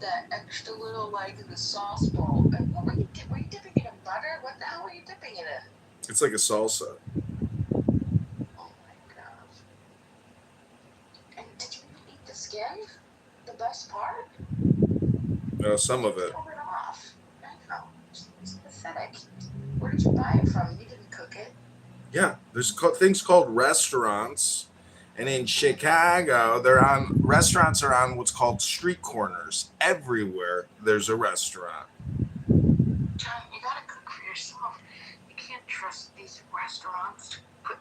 that extra little, like, the sauce bowl. And what were you dipping it in butter? What the hell were you dipping it in? It's like a salsa. Oh my god. And did you eat the skin? The best part? No, some of it. Throw it off. I know. It's pathetic. Where did you buy it from? You didn't cook it. Yeah, there's things called restaurants, and in Chicago, restaurants are on what's called street corners. Everywhere there's a restaurant. John, you gotta cook for yourself. You can't trust these restaurants to put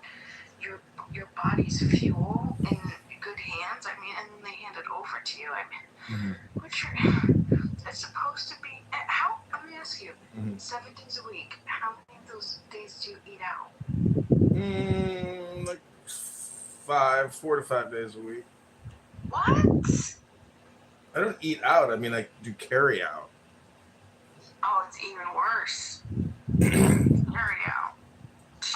your body's fuel in good hands. I mean, and then they hand it over to you. I mean, it's supposed to be. How? Let me ask you. 7 days a week. How many of those days do you eat out? Like 4 to 5 days a week. What? I don't eat out. I mean, I do carry out. Oh, it's even worse. Carry out.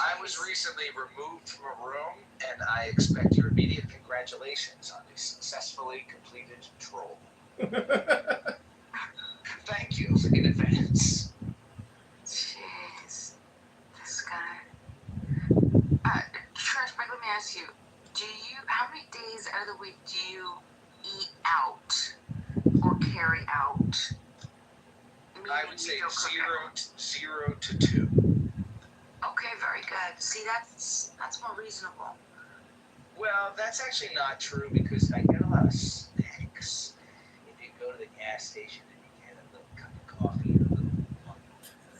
I was recently removed from a room, and I expect your immediate congratulations on a successfully completed troll. Thank you in advance. Jeez. This guy. Trash bag, let me ask you. How many days out of the week do you eat out or carry out? I would say 0 to 2. Okay, very good. See, that's more reasonable. Well, that's actually not true because I get a lot of snacks. If you go to the gas station and you get a little cup of coffee and a little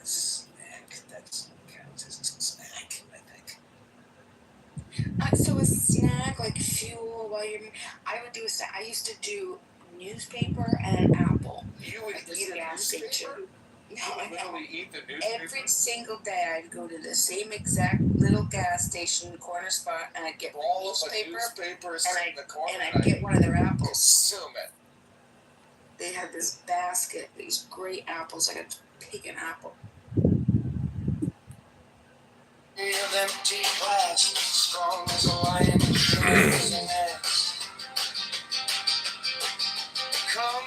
snack, that counts as a snack, I think. So a snack, like fuel while you're... I would do a snack. I used to do newspaper and an apple. You would eat a gas station. No, I literally eat the newspaper? Every single day I'd go to the same exact little gas station corner spot and I'd get my newspaper and I'd get one of their apples. Consume it. They had this basket, these great apples. I got to pick an apple. Empty glass, strong as a lion, strong as an axe. Come,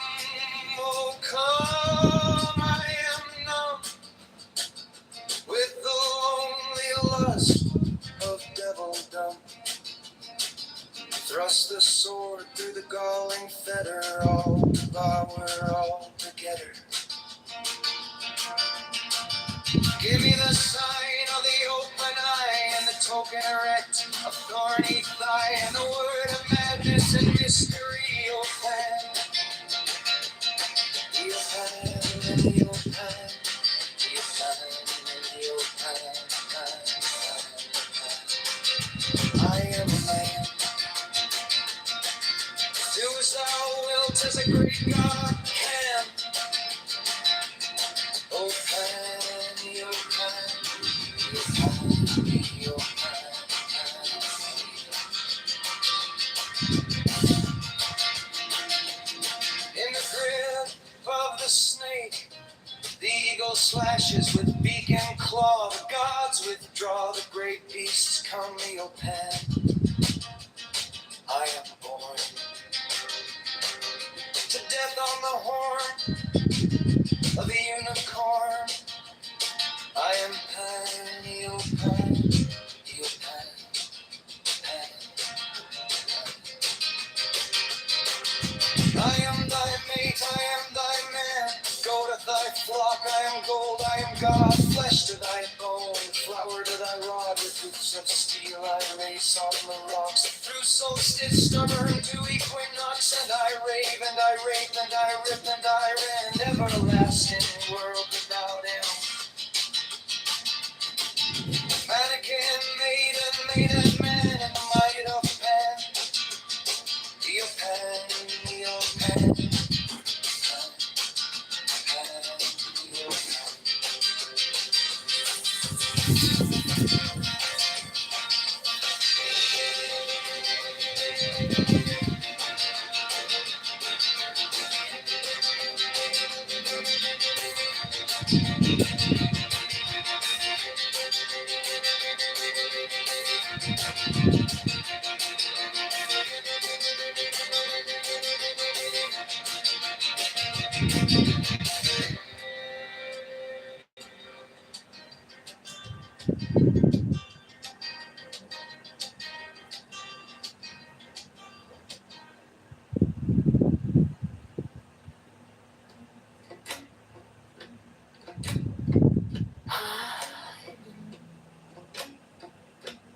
oh come, I am numb with the lonely lust of devildom. Thrust the sword through the galling fetter, all devour, all together. Give me the sign of the open eye and the token erect, a thorny thigh and the word of madness and mystery, O plan. Your plan, your plan, your plan, your plan. I am a man. Do as thou wilt as a great God can. O plan, your plan, your plan, your plan. In the grip of the snake, the eagle slashes with beak and claw. The gods withdraw, the great beasts come, O pan. I am born to death on the horn of the unicorn. I am Pan, O Pan, O Pan, Pan. I am thy mate, I am thy man. Go to thy flock, I am gold, I am God. Flesh to thy bone, flower to thy rod. With hoofs of steel I race on the rocks. Through solstice, stubborn to equinox. And I rave, and I rape, and I rip, and I rend. Everlasting world without end. Mannequin, maiden, man, in the might of Pan. Your Pan, your Pan.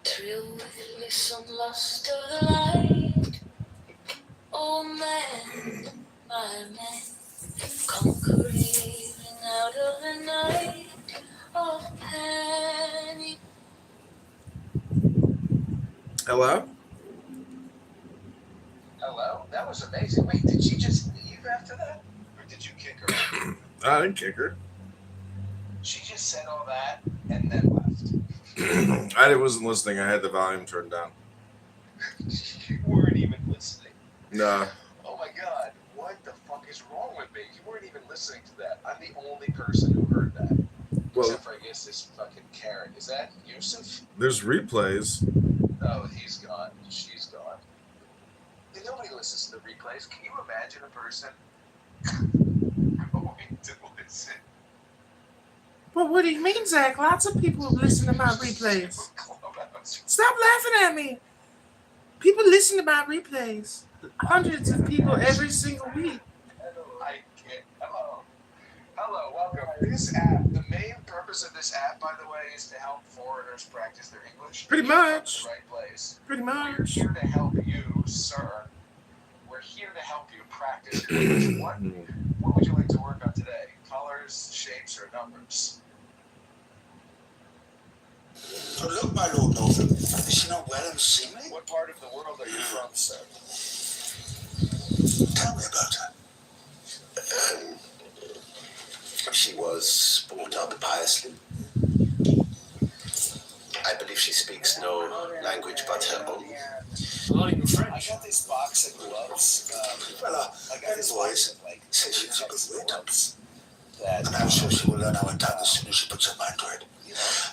Thrill with listen, lust of the light. Oh man, my man, conquering out of the night of panic. Hello? Hello? That was amazing. Wait, did she just leave after that? Or did you kick her out? I didn't kick her. She just said all that and then left. I wasn't listening. I had the volume turned down. You weren't even listening. No. Oh my god, what the fuck is wrong with me? You weren't even listening to that. I'm the only person who heard that. Well, except for, I guess, this fucking Karen. Is that Yusuf? there's replays. No, he's gone. She's gone. And nobody listens to the replays. Can you imagine a person going to listen? Well, what do you mean, Zach? Lots of people listen to my replays. Stop laughing at me. People listen to my replays. Hundreds of people every single week. I can't. Hello, welcome. This app, the main purpose of this app, by the way, is to help foreigners practice their English. Pretty You've come much. to the right place. Pretty We're much. here to help you, sir. We're here to help you practice English. What would you like to work on today? Colors, shapes, or numbers? So look, my Lord Northam, is she not well and seemly? What part of the world are you from, sir? Tell me about her. She was brought up piously. I believe she speaks no language but her own. Not even French. I got this box of gloves. I got this voice. Says she's a good reader. That And I'm sure she will learn our tongue as soon as she puts her mind to it.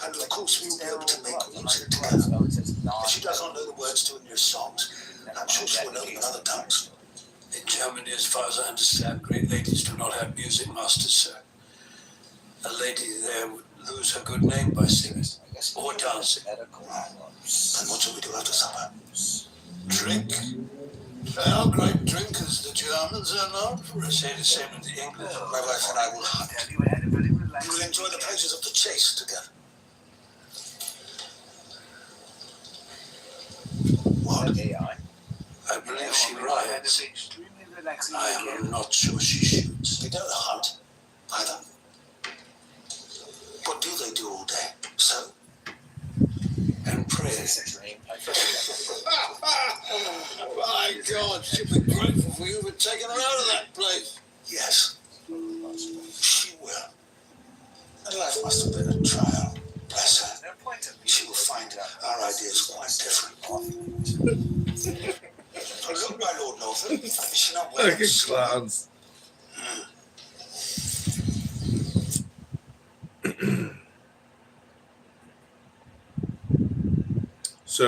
And of course, we will be able to make music together. If she does not know the words to English songs, I'm sure she will know them in other tongues. In Germany, as far as I understand, great ladies do not have music masters, sir. A lady there would lose her good name by singing or dancing. And what shall we do after supper? Drink. They are great drinkers, the Germans are known for it. Say the same in the English. My wife and I will hunt. We will enjoy the pleasures of the chase together. What? AI. I believe she rides. I am not sure she shoots. They don't hunt either. What do they do all day? So? And pray. My God, she'd be grateful for you for taking her out of that place. Yes. She will. And life must have been a trial. Bless her. She will find our ideas quite different. So look, my Lord Northam, is she not well? Fucking clowns. So,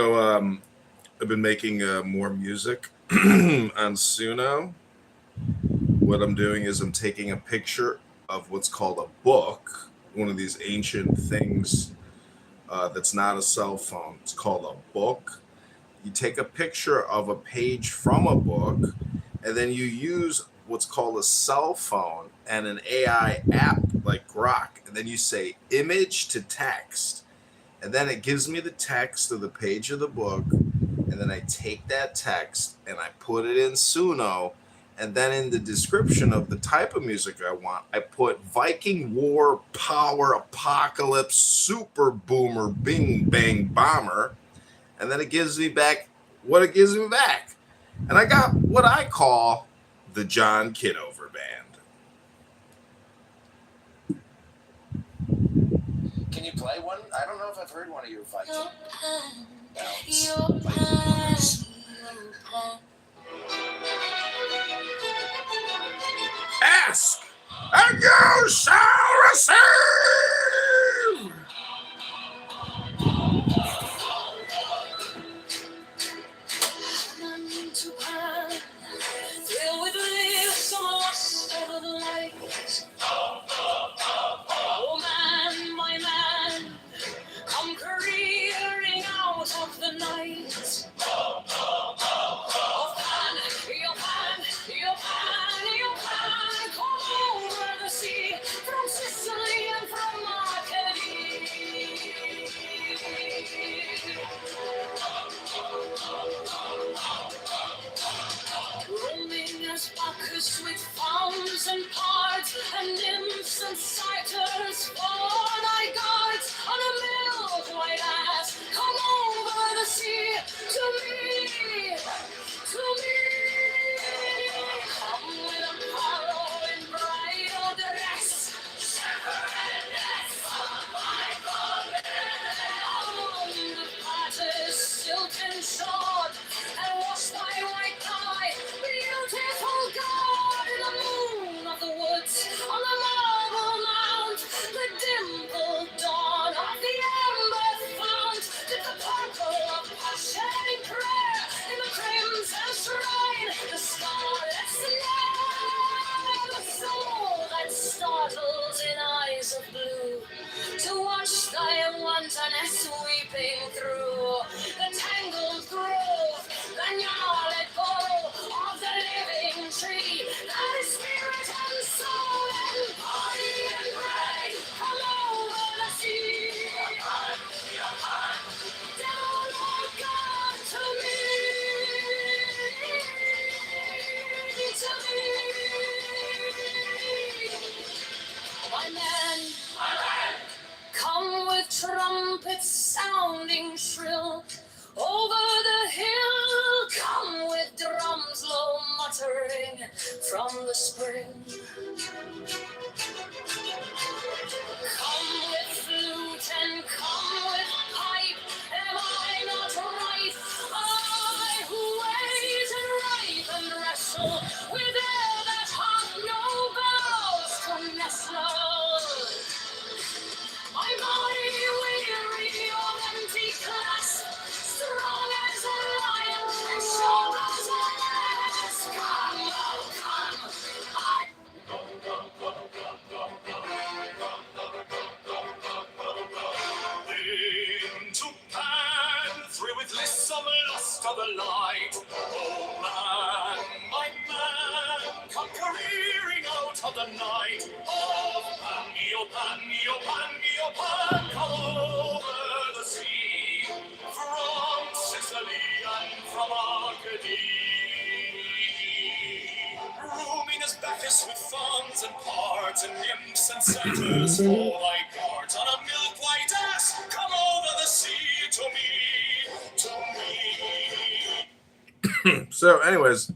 I've been making more music on Suno. What I'm doing is I'm taking a picture of what's called a book, one of these ancient things that's not a cell phone. It's called a book. You take a picture of a page from a book, and then you use what's called a cell phone and an AI app like Grok, and then you say image to text, and then it gives me the text of the page of the book, and then I take that text and I put it in Suno, and then in the description of the type of music I want, I put Viking War, Power, Apocalypse, Super Boomer, Bing Bang Bomber, and then it gives me back what it gives me back. And I got what I call the John Kitover band. Can you play one? I don't know if I've heard one of your Viking Ask, and you shall receive. and nymphs and satyrs, four-eyed gods on a milk white ass, come over the sea to me, to me. Come with Apollo in bridal dress, shepherdess of my on the patter's silken sword, and wash thy white thigh, beautiful God, in the moon of the woods, on the marble mount, the dimpled dawn of the amber fount, did the purple of passion prayer, in the crimson shrine, the scarlet snare, the soul that startles in eyes of blue, to watch thy wantonness weeping through the tangled grove, the gnarled bough of the living tree, that is spirit and soul and body and brain, come over the sea. Devil or God to me, to me. My man, come with trumpets sounding shrill over the hill. Come with drums low muttering from the spring. Come with flute and come with pipe. Am I not right? I who wait and writhe and wrestle with air that hath no bows to nestle. My body weary of empty clasp, strong as a lion and strong as an ass. Come, oh come, I into pan, through with lissom lust of the light. Oh man, my man, come careering out of the night. Oh, pan, come over the sea, from Sicily and from Arcady. Roaming as Bacchus with fawns and pards and nymphs and satyrs, for thy guards on a milk white ass, come over the sea to me, to me. So, anyways,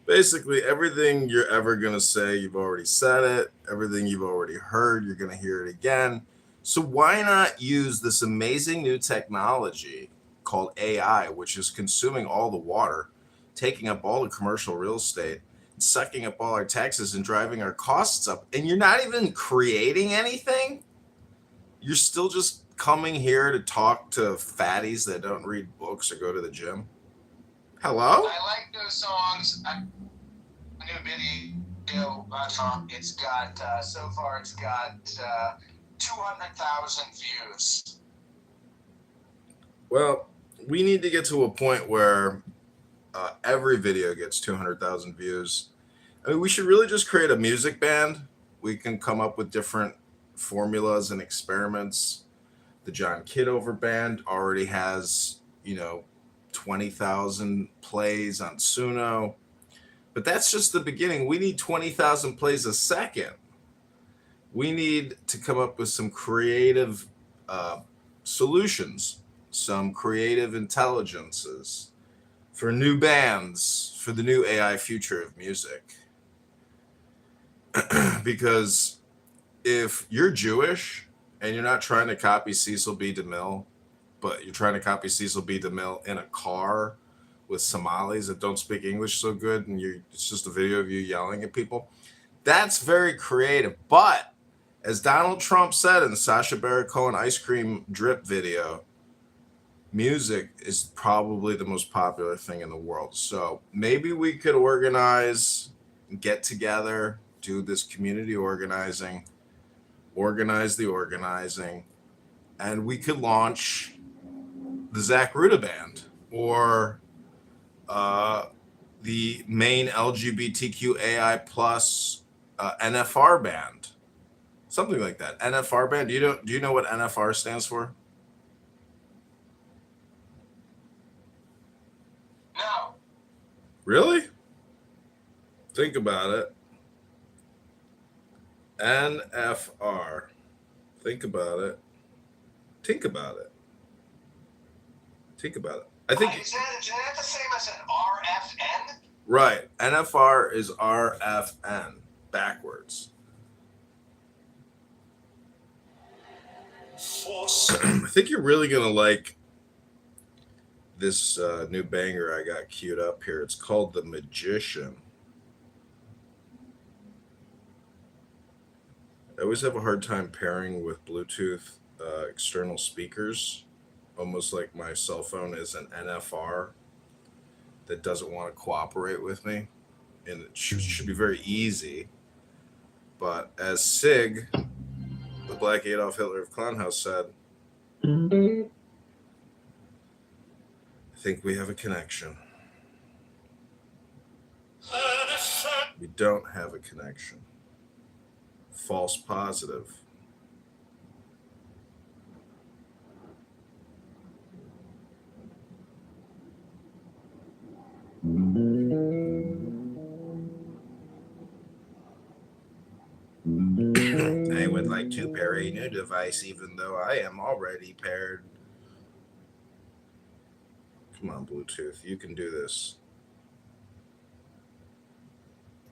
basically everything you're ever going to say, you've already said it. Everything you've already heard, you're going to hear it again. So why not use this amazing new technology called AI, which is consuming all the water, taking up all the commercial real estate, sucking up all our taxes and driving our costs up, and you're not even creating anything? You're still just coming here to talk to fatties that don't read books or go to the gym? Hello? I like those songs. A new video. It's got so far. It's got 200,000 views. Well, we need to get to a point where every video gets 200,000 views. I mean, we should really just create a music band. We can come up with different formulas and experiments. The John Kitover band already has, 20,000 plays on Suno. But that's just the beginning. We need 20,000 plays a second. We need to come up with some creative solutions, some creative intelligences for new bands, for the new AI future of music. Because if you're Jewish and you're not trying to copy Cecil B. DeMille, but you're trying to copy Cecil B. DeMille in a car with Somalis that don't speak English so good, and it's just a video of you yelling at people, that's very creative. But as Donald Trump said in the Sacha Baron Cohen ice cream drip video, music is probably the most popular thing in the world. So maybe we could organize, get together, do this community organizing, organize the organizing, and we could launch the Zach Ruda band or the main LGBTQAI plus NFR band, something like that. NFR band. Do you know what NFR stands for? No. Really? Think about it. NFR. Think about it. Think about it. Think about it. I think. Is that the same as an RFN? Right. NFR is RFN backwards. I think you're really going to like this new banger I got queued up here. It's called The Magician. I always have a hard time pairing with Bluetooth external speakers, almost like my cell phone is an NFR that doesn't want to cooperate with me. And it should be very easy. But as Sig, the Black Adolf Hitler of Clownhouse, said, I think we have a connection. We don't have a connection. False positive. I would like to pair a new device even though I am already paired. Come on, Bluetooth. You can do this.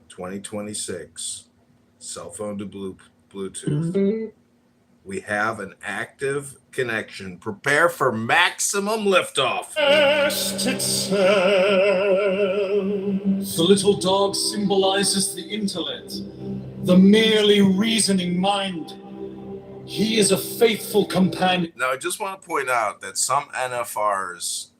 2026. Cell phone to Bluetooth. We have an active connection. Prepare for maximum liftoff. The little dog symbolizes the intellect, the merely reasoning mind. He is a faithful companion. Now, I just want to point out that some NFRs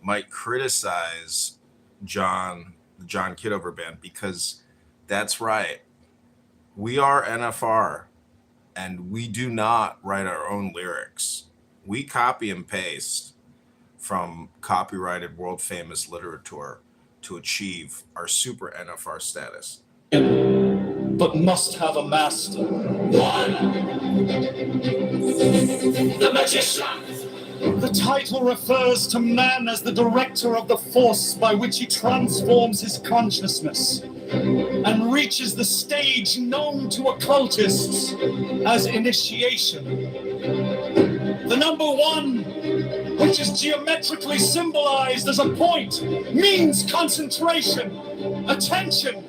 might criticize the John Kitover band because that's right. We are NFR, and we do not write our own lyrics. We copy and paste from copyrighted world-famous literature to achieve our super NFR status. But must have a master. The magician. The title refers to man as the director of the force by which he transforms his consciousness and reaches the stage known to occultists as initiation. The number 1, which is geometrically symbolized as a point, means concentration, attention,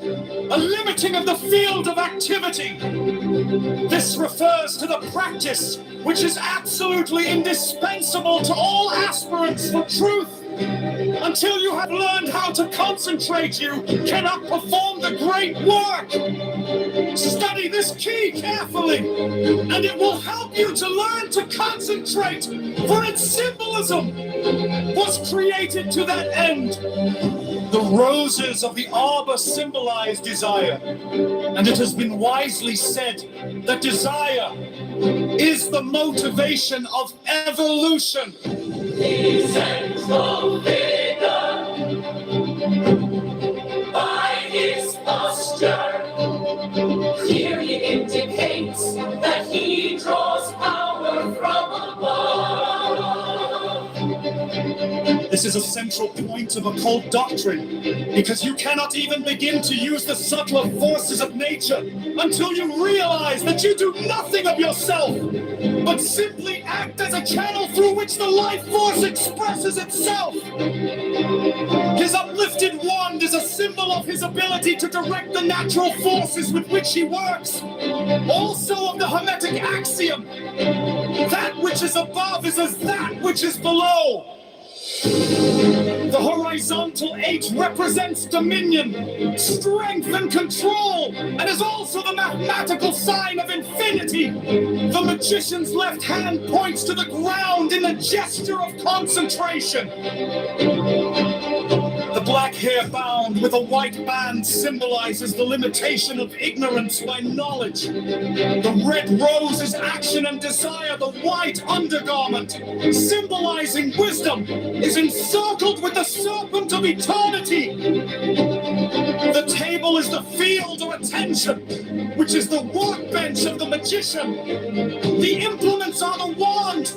a limiting of the field of activity. This refers to the practice which is absolutely indispensable to all aspirants for truth. Until you have learned how to concentrate, you cannot perform the great work. Study this key carefully, and it will help you to learn to concentrate, for its symbolism was created to that end. The roses of the arbor symbolize desire, and it has been wisely said that desire is the motivation of evolution. The central figure, by his posture, clearly indicates that he draws power from above. This is a central point of occult doctrine, because you cannot even begin to use the subtler forces of nature until you realize that you do nothing of yourself, but simply act as a channel through which the life force expresses itself. His uplifted wand is a symbol of his ability to direct the natural forces with which he works. Also of the Hermetic axiom, that which is above is as that which is below. The horizontal 8 represents dominion, strength, and control, and is also the mathematical sign of infinity. The magician's left hand points to the ground in a gesture of concentration. The black hair bound with a white band symbolizes the limitation of ignorance by knowledge. The red rose is action and desire. The white undergarment, symbolizing wisdom, is encircled with the serpent of eternity. The table is the field of attention, which is the workbench of the magician. The implements are the wand,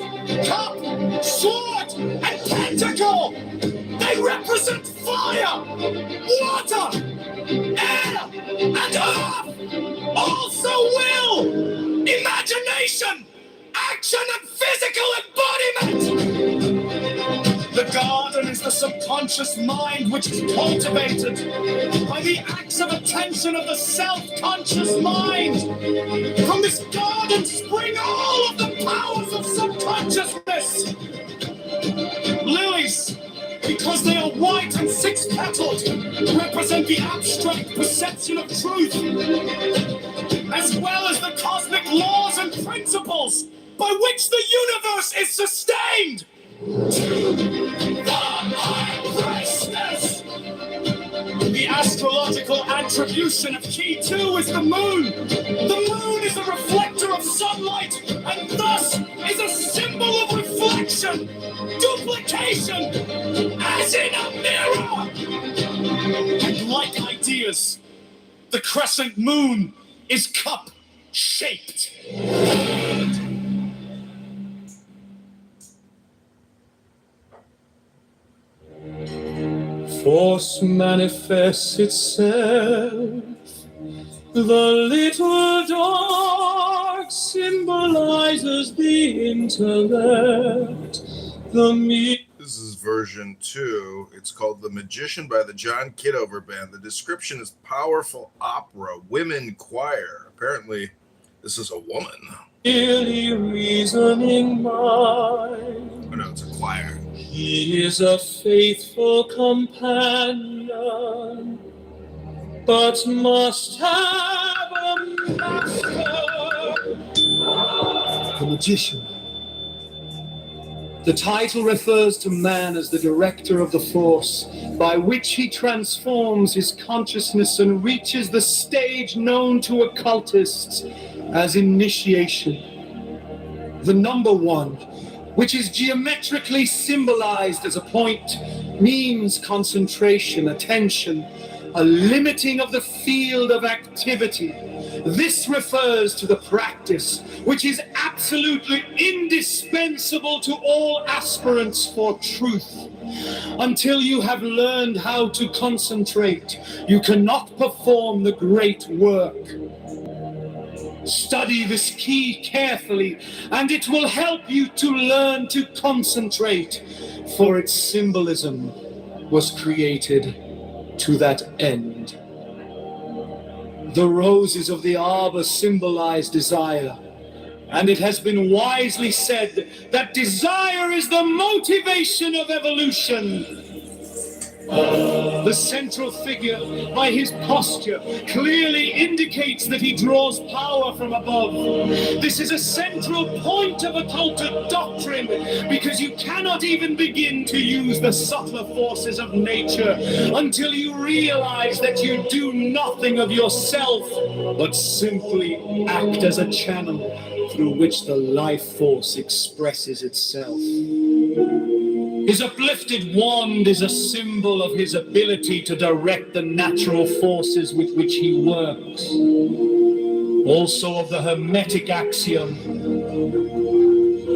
cup, sword, and pentacle. They represent fire, water, air, and earth. Also will. action and physical embodiment. The garden is the subconscious mind which is cultivated by the acts of attention of the self-conscious mind. From this garden spring all of the powers of subconsciousness. Lilies, because they are white and six-petaled, represent the abstract perception of truth, as well as the cosmic laws and principles by which the universe is sustained. The astrological attribution of key 2 is the moon. The moon is a reflector of sunlight and thus is a symbol of reflection, duplication, as in a mirror. And like ideas, the crescent moon is cup-shaped. Force manifests itself. The little dog symbolizes the intellect. This is version 2. It's called The Magician by the John Kitover Band. The description is powerful opera, women choir. Apparently, this is a woman. Really reasoning mind. Oh no, it's a choir. He is a faithful companion, but must have a master. The magician. The title refers to man as the director of the force, by which he transforms his consciousness and reaches the stage known to occultists as initiation. The number 1, which is geometrically symbolized as a point, means concentration, attention, a limiting of the field of activity. This refers to the practice, which is absolutely indispensable to all aspirants for truth. Until you have learned how to concentrate, you cannot perform the great work. Study this key carefully, and it will help you to learn to concentrate, for its symbolism was created to that end. The roses of the arbor symbolize desire, and it has been wisely said that desire is the motivation of evolution. The central figure, by his posture, clearly indicates that he draws power from above. This is a central point of occulted doctrine, because you cannot even begin to use the subtler forces of nature until you realize that you do nothing of yourself, but simply act as a channel through which the life force expresses itself. His uplifted wand is a symbol of his ability to direct the natural forces with which he works. Also of the Hermetic axiom,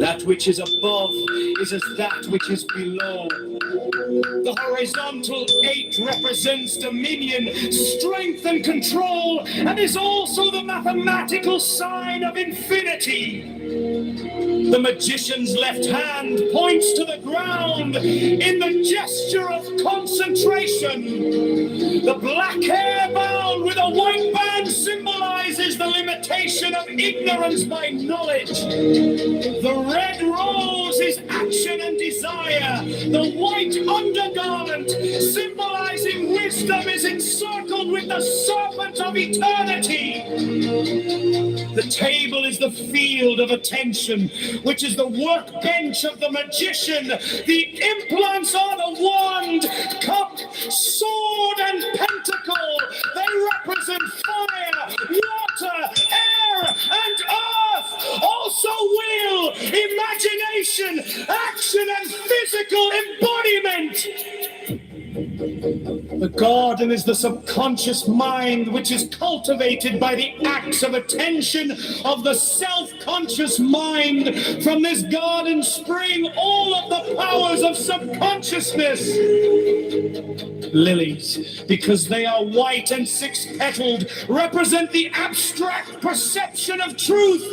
that which is above is as that which is below. The horizontal 8 represents dominion, strength, and control, and is also the mathematical sign of infinity. The magician's left hand points to the ground in the gesture of concentration. The black hair bound with a white band symbolizes the limitation of ignorance by knowledge. The red rose is action and desire. The white undergarment, symbolizing wisdom, is encircled with the serpent of eternity. The table is the field of attention, which is the workbench of the magician. The implants are the wand, cup, sword, and pentacle. They represent fire, water, air, and earth. Also will, imagination, action, and physical embodiment. The garden is the subconscious mind, which is cultivated by the acts of attention of the self-conscious mind. From this garden spring all of the powers of subconsciousness. Lilies, because they are white and six-petaled, represent the abstract perception of truth,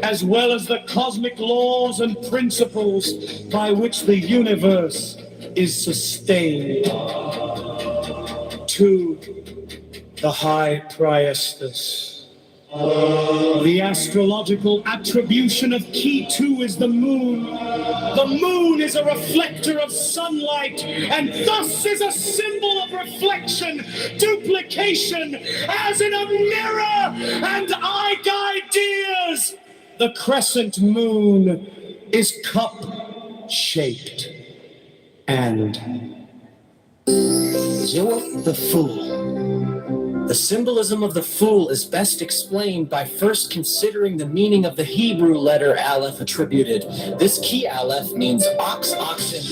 as well as the cosmic laws and principles by which the universe is sustained. 2. The high priestess. The astrological attribution of key 2 is the moon. The moon is a reflector of sunlight, and thus is a symbol of reflection, duplication, as in a mirror and ideas. The crescent moon is cup-shaped. And the fool. The symbolism of the fool is best explained by first considering the meaning of the Hebrew letter Aleph attributed. This key Aleph means ox, oxen,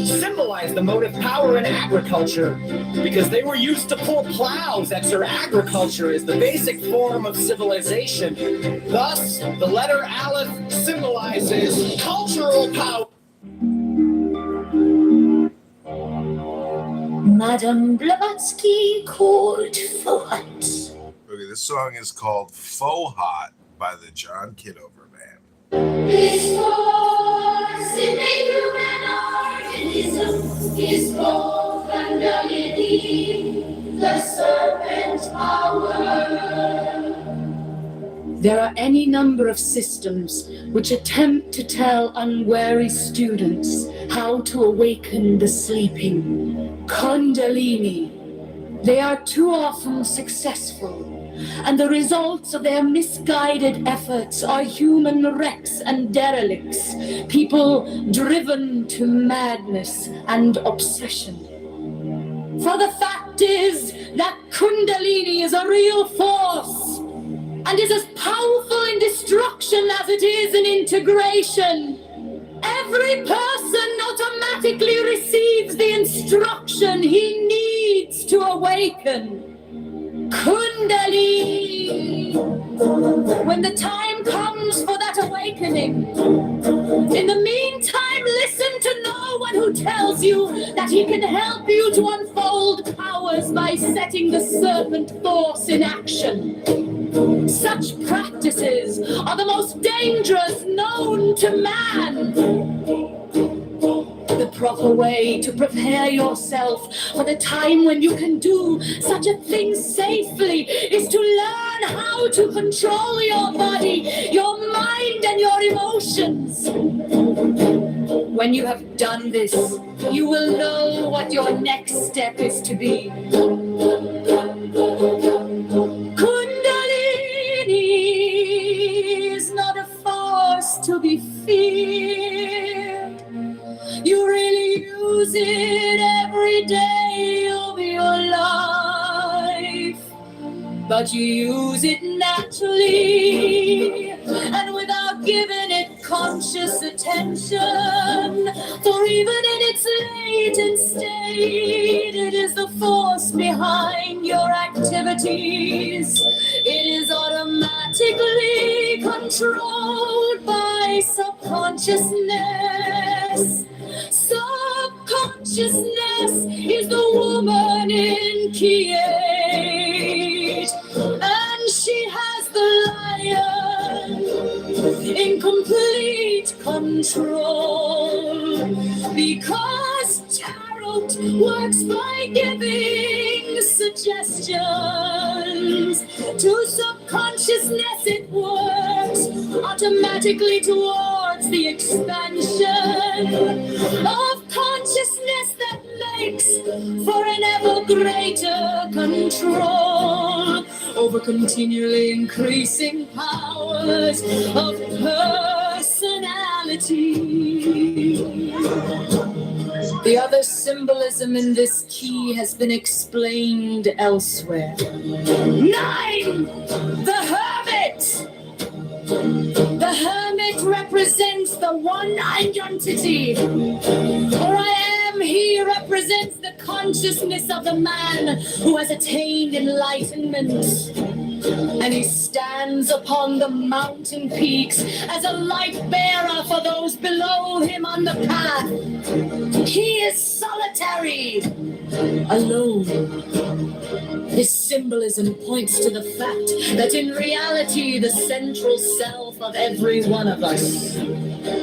symbolize the motive power in agriculture because they were used to pull plows. Extra agriculture is the basic form of civilization. Thus, the letter Aleph symbolizes cultural power. Madame Blavatsky called for what? Okay, this song is called Faux Hot by the John Kitover Band. This force in the human organism is both underneath the serpent power. There are any number of systems which attempt to tell unwary students how to awaken the sleeping. Kundalini. They are too often successful, and the results of their misguided efforts are human wrecks and derelicts, people driven to madness and obsession. For the fact is that Kundalini is a real force, and is as powerful in destruction as it is in integration. Every person automatically receives the instruction he needs to awaken. Kundalini. When the time comes for that awakening, in the meantime, listen to no one who tells you that he can help you to unfold powers by setting the serpent force in action. Such practices are the most dangerous known to man. The proper way to prepare yourself for the time when you can do such a thing safely is to learn how to control your body, your mind, and your emotions. When you have done this, you will know what your next step is to be. To be feared. You really use it every day of your life, but you use it naturally and without giving it conscious attention. For even in its latent state, it is the force behind your activities. It is automatically controlled by subconsciousness. Subconsciousness is the woman in key 8, and she has the lion in complete control, because tarot works by giving suggestions. To subconsciousness it works automatically towards the expansion of consciousness that makes for an ever greater control over continually increasing powers of personality. The other symbolism in this key has been explained elsewhere. 9! The Hermit! The Hermit represents the one identity. For I am he represents the consciousness of the man who has attained enlightenment. And he stands upon the mountain peaks as a light bearer for those below him on the path. He is solitary, alone. This symbolism points to the fact that in reality, the central self of every one of us,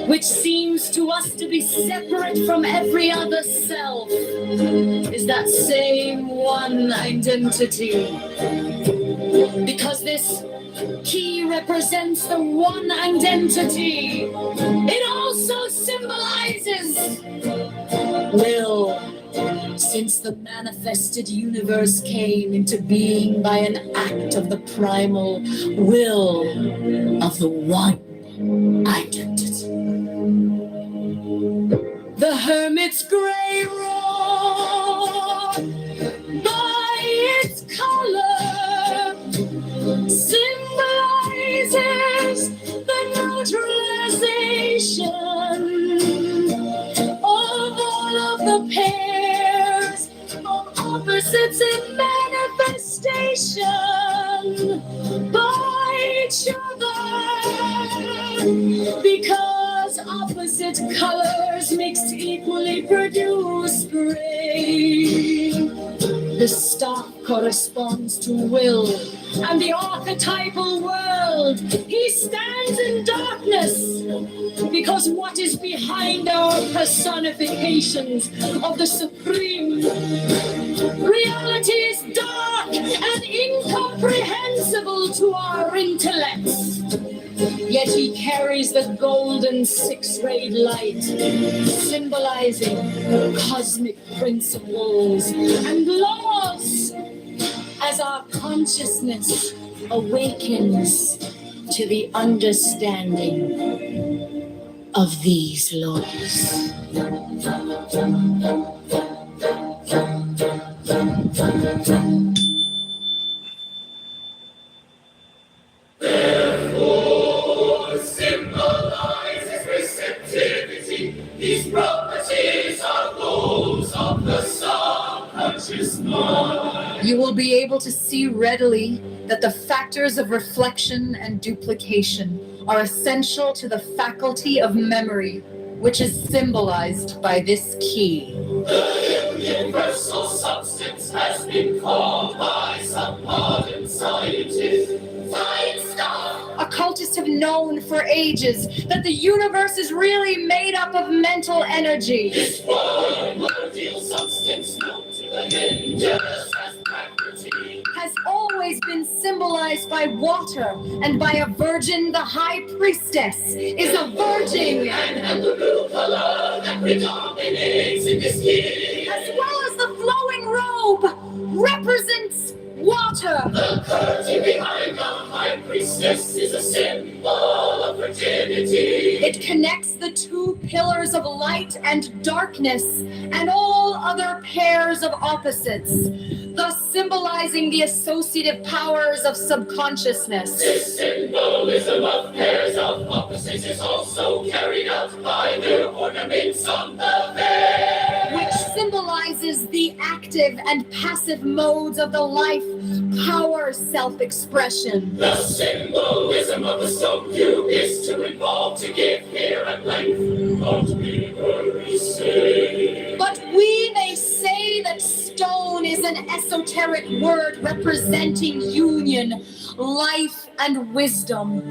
which seems to us to be separate from every other self, is that same one identity. Because this key represents the one identity, it also symbolizes will. Since the manifested universe came into being by an act of the primal will of the one identity. The hermit's gray robe, by its color, symbolizes the neutralization of all of the pairs of opposites in manifestation by each other. Because opposite colors mixed equally produce gray. The star corresponds to will and the archetypal world. He stands in darkness because what is behind our personifications of the supreme reality is dark and incomprehensible to our intellects. Yet he carries the golden six-rayed light, symbolizing cosmic principles and laws as our consciousness awakens to the understanding of these laws. Symbolizes receptivity. These properties are those of the subconscious mind. You will be able to see readily that the factors of reflection and duplication are essential to the faculty of memory, which is symbolized by this key. The universal substance has been called by some modern scientists flying star. Occultists have known for ages that the universe is really made up of mental energy. This primordial substance known to the Hindus as Prakriti Has always been symbolized by water, and by a virgin, the high priestess is a virgin. and the blue color that predominates in this key. As well as the flowing robe represents water. The curtain behind the high priestess is a symbol of virginity. It connects the two pillars of light and darkness and all other pairs of opposites, thus symbolizing the associative powers of subconsciousness. This symbolism of pairs of opposites is also carried out by their ornaments on the veil, Which symbolizes the active and passive modes of the life power self-expression. The symbolism of the stone cube is too involved to give here at length. But we will say. But we may say that stone is an esoteric word representing union, life, and wisdom.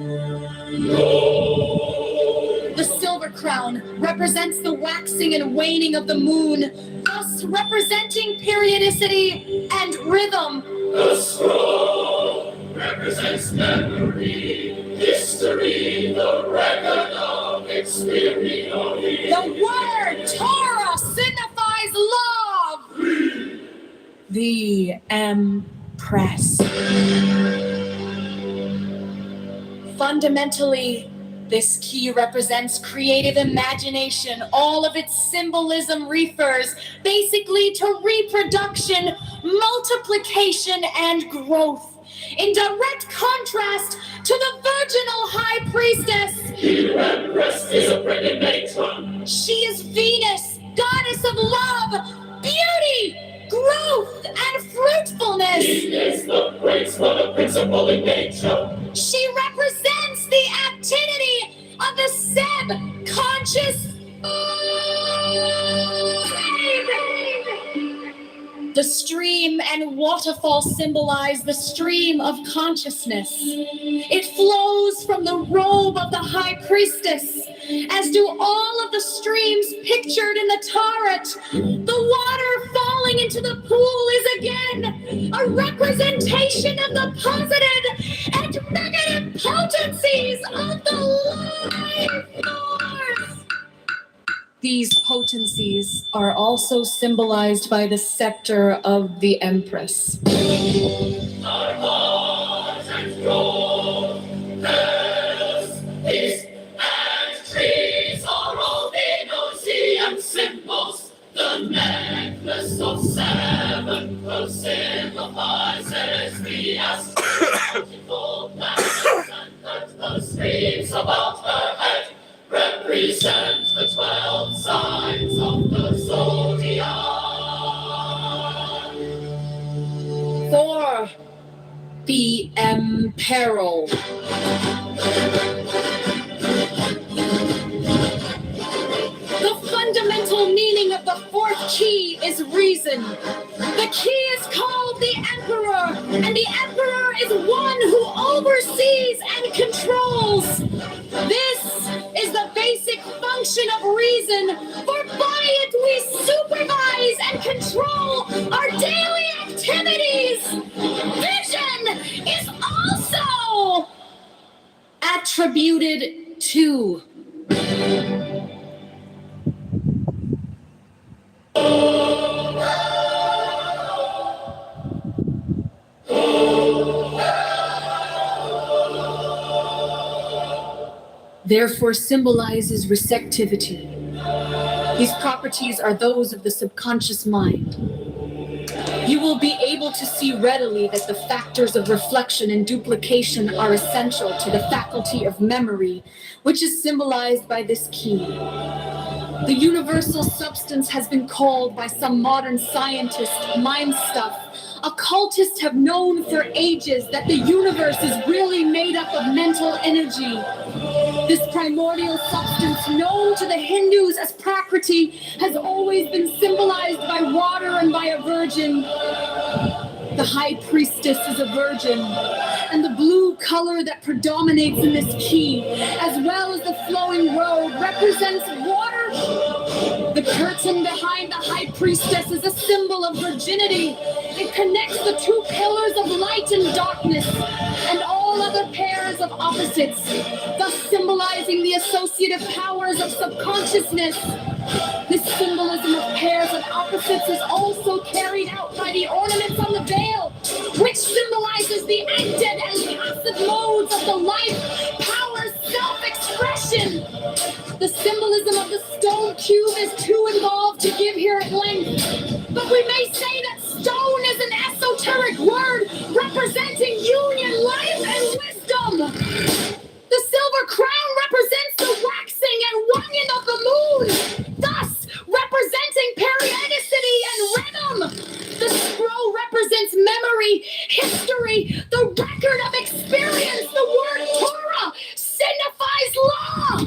The silver crown represents the waxing and waning of the moon, thus representing periodicity and rhythm. The scroll represents memory, history, the record of experience. The word Torah signifies love. The Empress. Fundamentally, this key represents creative imagination. All of its symbolism refers basically to reproduction, multiplication, and growth. In direct contrast to the virginal high priestess. The Empress is a pregnant matron. She is Venus, goddess of love principle in nature. She represents the activity of the subconscious mind. The stream and waterfall symbolize the stream of consciousness. It flows from the robe of the high priestess, as do all of the streams pictured in the Tarot. The water falling into the pool is again a representation of the positive and negative potencies of the life force. These potencies are also symbolized by the scepter of the Empress. Our laws and rules, peace and trees are all Venusian symbols. The necklace of 7 pearls symbolizes the astrological planets, and the streams about her head represent the 12 signs of the zodiac. 4 p.m. peril. The fundamental meaning of the 4th key is reason. The key is called the Emperor, and the Emperor is one who oversees and controls. This is the basic function of reason, for by it we supervise and control our daily activities. Vision is also attributed to. Therefore symbolizes receptivity. These properties are those of the subconscious mind. You will be able to see readily that the factors of reflection and duplication are essential to the faculty of memory, which is symbolized by this key. The universal substance has been called by some modern scientists mind stuff. Occultists have known for ages that the universe is really made up of mental energy. This primordial substance, known to the Hindus as Prakriti, has always been symbolized by water and by a virgin. The high priestess is a virgin, and the blue color that predominates in this key, as well as the flowing robe, represents water. The curtain behind the high priestess is a symbol of virginity. It connects the 2 pillars of light and darkness, and all other pairs of opposites, thus symbolizing the associative powers of subconsciousness. This symbolism of pairs and opposites is also carried out by the ornaments on the veil, which symbolizes the active and passive modes of the life power self-expression. The symbolism of the stone cube is too involved to give here at length, but we may say that stone is an esoteric word representing union, life, and wisdom. The silver crown represents the waxing and waning of the moon, thus representing periodicity and rhythm. The scroll represents memory, history, the record of experience. The word Torah signifies law.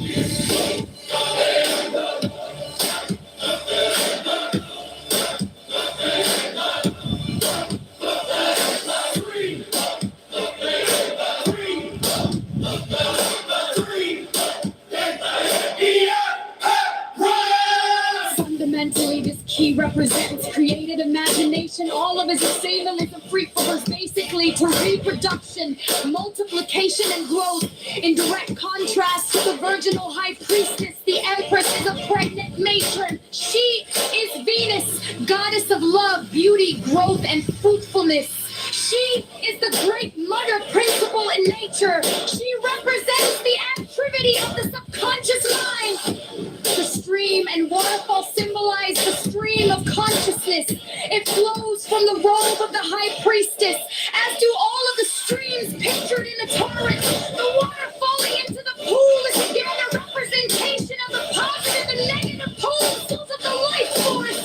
Fundamentally, this key represents creative imagination. All of its symbolism refers basically to reproduction, multiplication, and growth. In direct contrast to the virginal high priestess, the Empress is a pregnant matron. She is Venus, goddess of love, beauty, growth, and fruitfulness. She is the great mother principle in nature. She represents the activity of the subconscious mind. The stream and waterfall symbolize the stream of consciousness. It flows from the robe of the high priestess, as do all of the streams pictured in the Torah. The water falling into the pool is again a representation of the positive and negative potencies of the life force.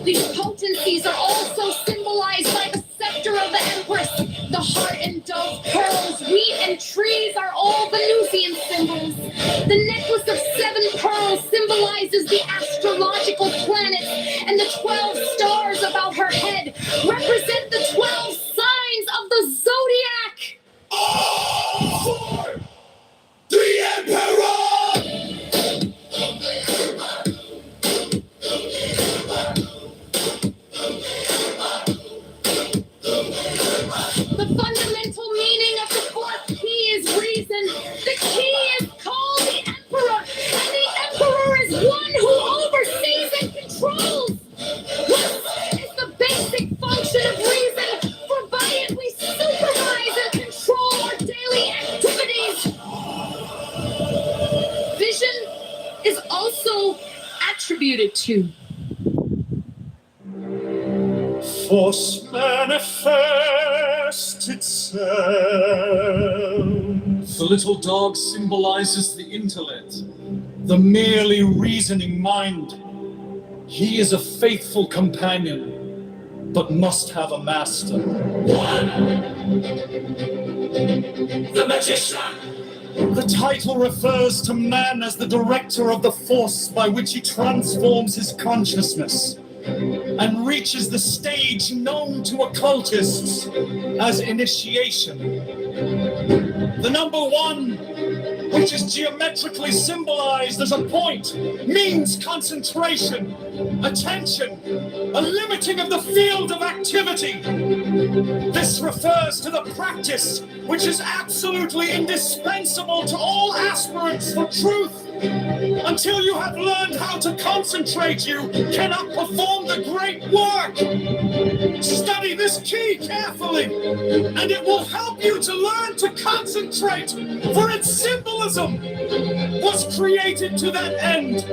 These potencies are also symbolized by the scepter of the Empress, the heart and dove trees are all Venusian symbols. The necklace of 7 pearls symbolizes the astrological planets, and the 12 stars about her head represent the 12 signs of the zodiac. All for the Emperor! The fundamental meaning of the 4th key is reason. The key is called the Emperor, and the Emperor is one who oversees and controls. This is the basic function of reason, for by it we supervise and control our daily activities. Vision is also attributed to. Force manifests itself. The little dog symbolizes the intellect, the merely reasoning mind. He is a faithful companion, but must have a master. The Magician! The title refers to man as the director of the force by which he transforms his consciousness and reaches the stage known to occultists as initiation. The number 1, which is geometrically symbolized as a point, means concentration, attention, a limiting of the field of activity. This refers to the practice which is absolutely indispensable to all aspirants for truth. Until you have learned how to concentrate, you cannot perform the great work. Study this key carefully, and it will help you to learn to concentrate, for its symbolism was created to that end.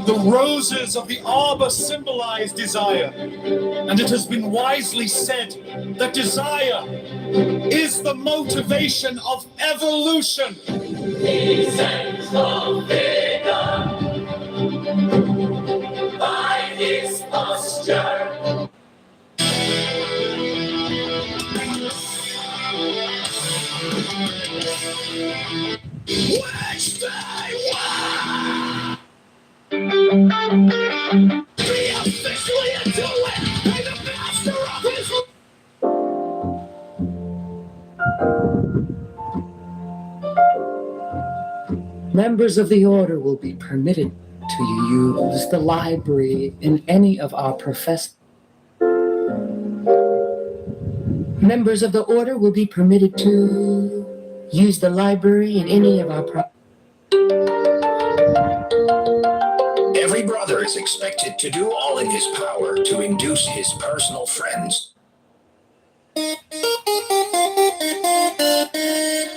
The roses of the arbor symbolize desire, and it has been wisely said that desire is the motivation of evolution. Essential figure by his posture. Which they want! Be officially into it, and the master of his. Members of the Order will be permitted to use the library in any of our Members of the Order will be permitted to use the library in any of our Every brother is expected to do all in his power to induce his personal friends.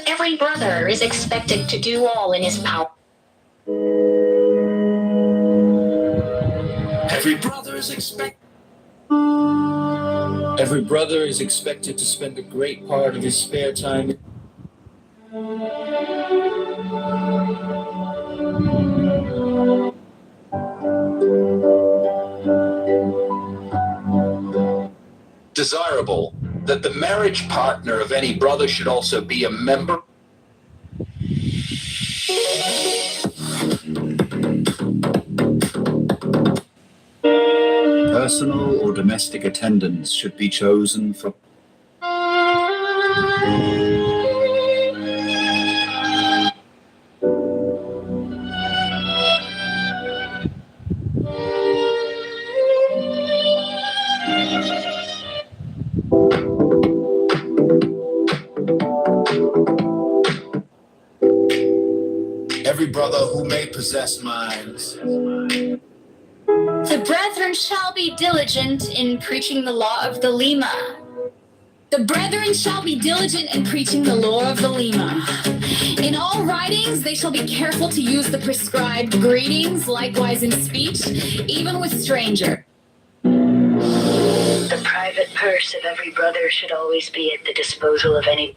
Every brother is expected to do all in his power. Every brother is expected. Every brother is expected to spend a great part of his spare time. Desirable that the marriage partner of any brother should also be a member. Personal or domestic attendants should be chosen for. Every brother who may possess minds. The brethren shall be diligent in preaching the law of the Lima. The brethren shall be diligent in preaching the law of the Lima. In all writings, they shall be careful to use the prescribed greetings, likewise in speech, even with stranger. The private purse of every brother should always be at the disposal of any.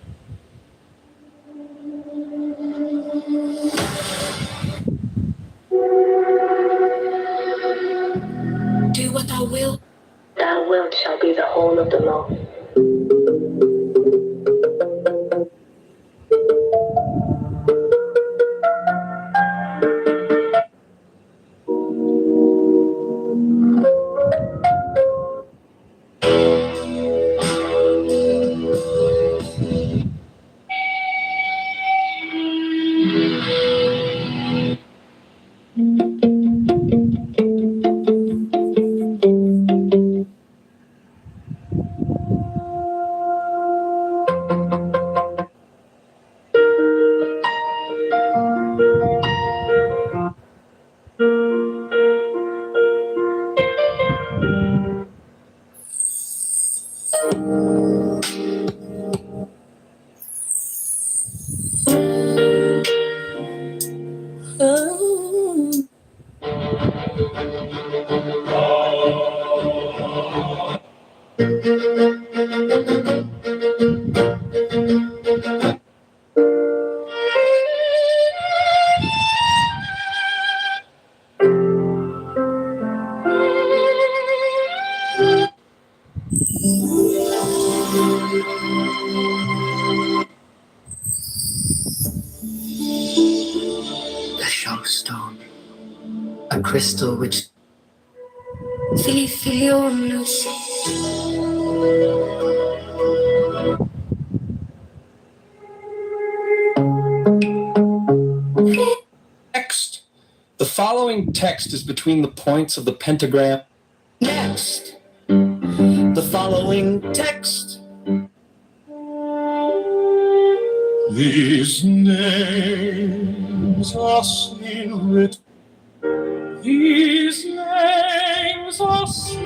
Do what thou wilt. Thou wilt shall be the whole of the law. stone, a crystal which Next, the following text is between the points of the pentagram. Next, the following text. These names are seen written. These names are seen.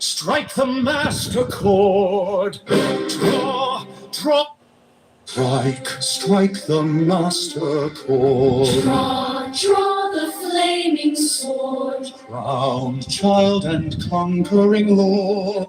Strike the master chord. Draw. Strike the master chord. Draw the flaming sword. Crowned child and conquering lord.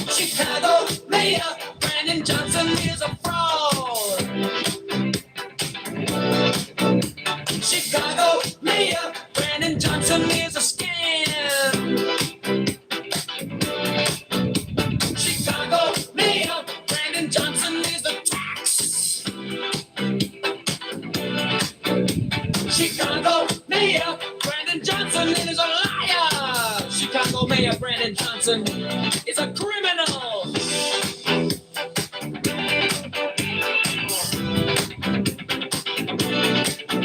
Chicago Mayor Brandon Johnson is a fraud. Chicago Mayor Brandon Johnson is a scam. Chicago Mayor Brandon Johnson is a tax. Chicago Mayor Brandon Johnson is a liar. Chicago Mayor Brandon Johnson is a criminal.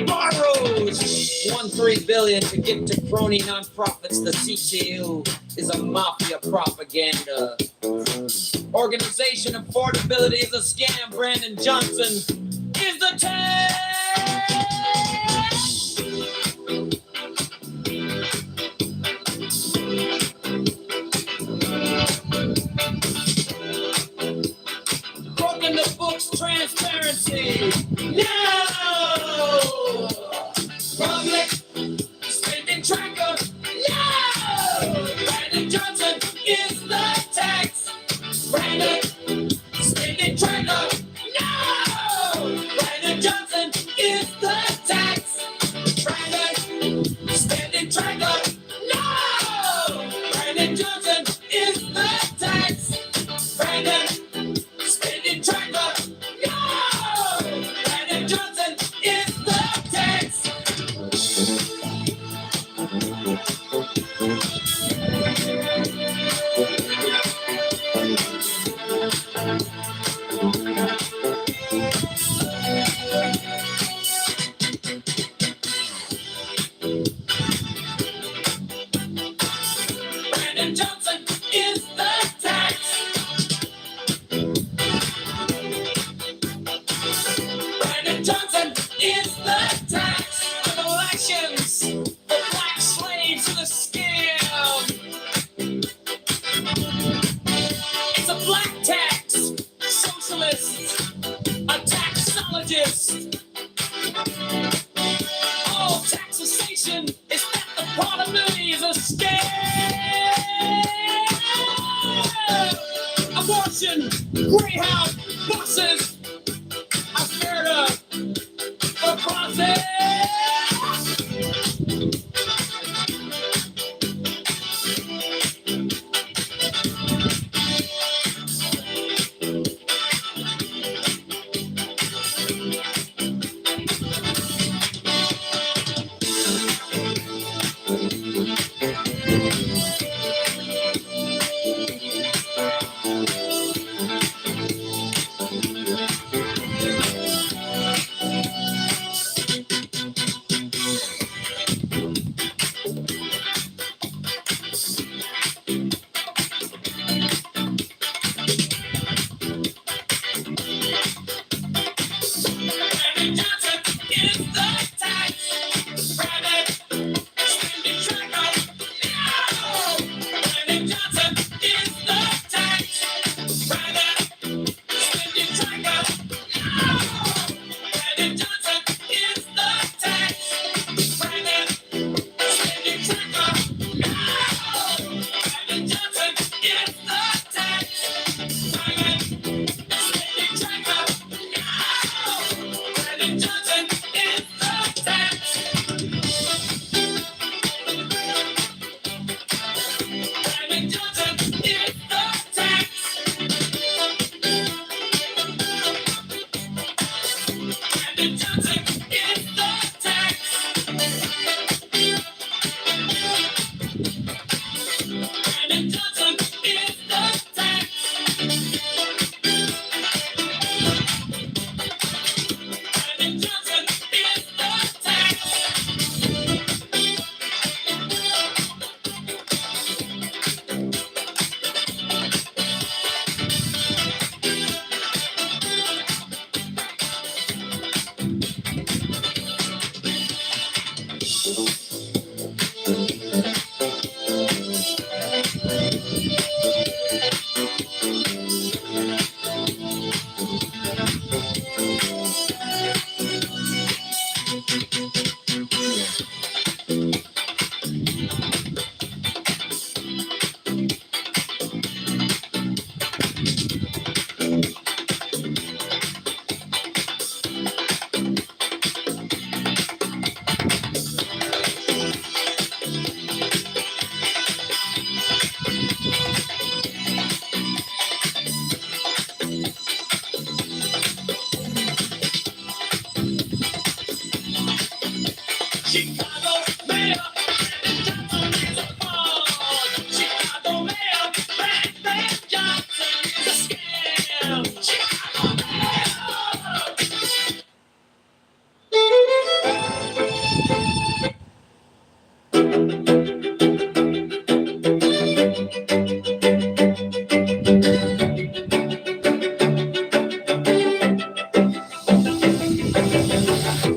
Borrows $1.3 billion to give to crony nonprofits. The CTU is a mafia propaganda organization. Affordability is a scam. Brandon Johnson is the test. Broken the books, transparency. No! Public spending tracker. No! Brandon Johnson is the tax. Brandon spending tracker. No! Brandon Johnson is the tax.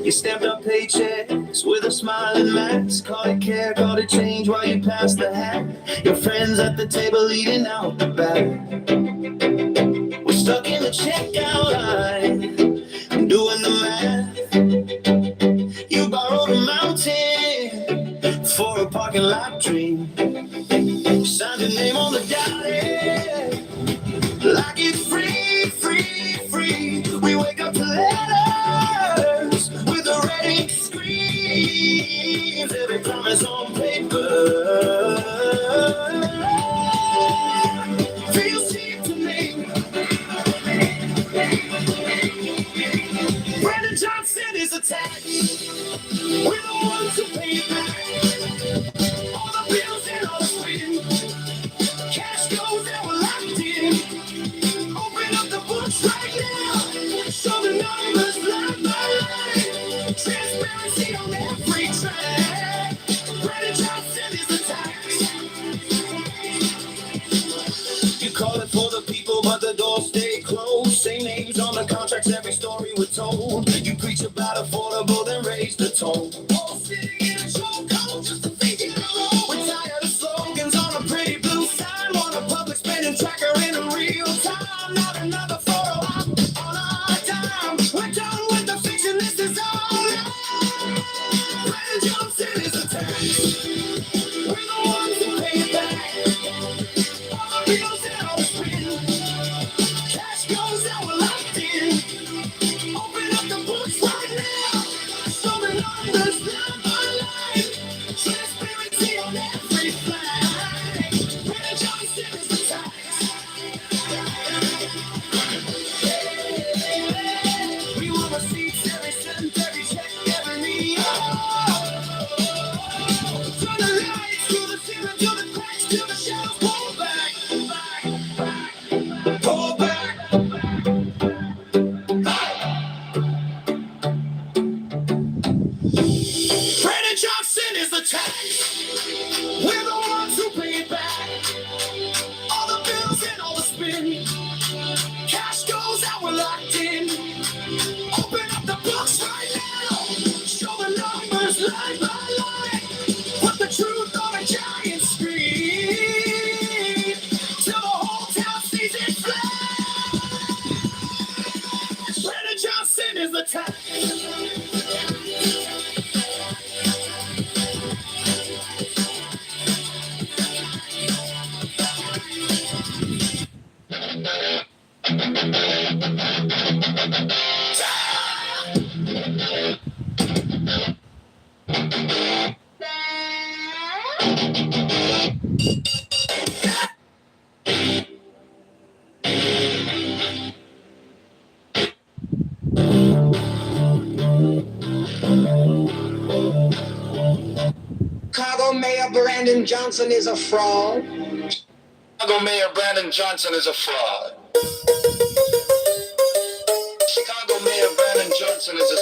You stamped up paychecks with a smiling mask. Call it care, call it change while you pass the hat. Your friends at the table eating out the back. We're stuck in the checkout line, doing the math. You borrowed a mountain for a parking lot dream. Signed your name on the dotted, like it's free, free, free. We wake up to letters with the red ink screens. Every promise on paper feels cheap to me. Brandon Johnson is attacked. We're the ones who pay back all the bills and all the spin. Cash goes and we're locked in. Open up the books right now. Show the numbers line by line. Transparency on every track. Brandon Johnson is attacked. You call it for the people, but the doors stay closed. Same names on the contracts, every story we're told. You preach about affordable, then raise the tone. All sitting in a chokehold just to fake it alone. We're tired of slogans on a pretty blue sign. Want a public spending tracker in a real time. Not another photo op on our dime. We're done with the fiction, this is all now. Brandon Johnson is attacked. We're the ones who pay it back. All the bills and all the spin. Cash goes and we're locked in. Open up the books right now. Show the numbers line by line. Transparency on every flag. Brandon Johnson is attacked. We want receipts, every cent, every check, every meal. Turn the lights to the ceiling, to the cracks, to the shadows. Pull back, pull back. Brandon Johnson is attacked. We're the ones who pay it back. All the bills and all the spin. Cash goes out, we're locked in. Open up the books right now. Show the numbers line by line. Put the truth on a giant screen. Till the whole town sees it flash. Brandon Johnson is attacked. Chicago Mayor Brandon Johnson is a fraud. Chicago Mayor Brandon Johnson is a fraud. Chicago Mayor Brandon Johnson is a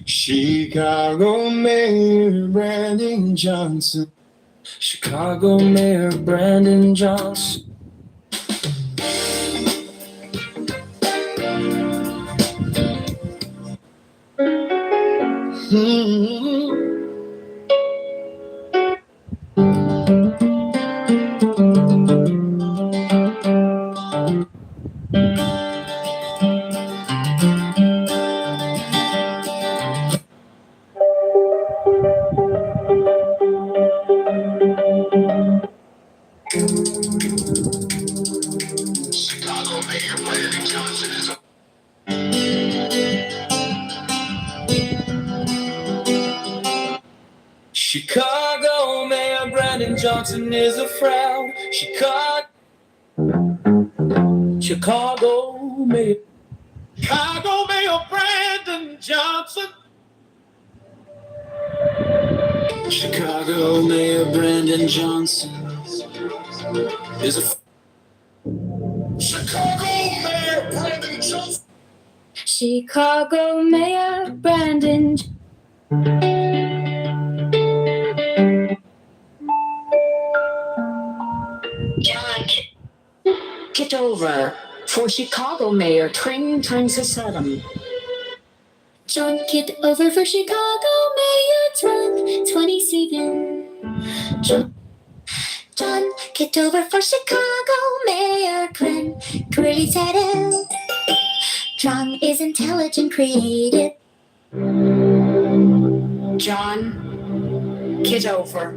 Chicago Mayor Brandon Johnson. Chicago Mayor Brandon Johnson. Chicago Mayor Brandon Johnson is a fraud. Chicago Mayor Brandon Johnson. Chicago Mayor Brandon Johnson is a Chicago Mayor Brandon Johnson. Chicago Mayor Brandon. John Kitover for Chicago Mayor 2027. John Kitover for Chicago Mayor 2027. John Kitover for Chicago Mayor 2027. John is intelligent, creative. John Kitover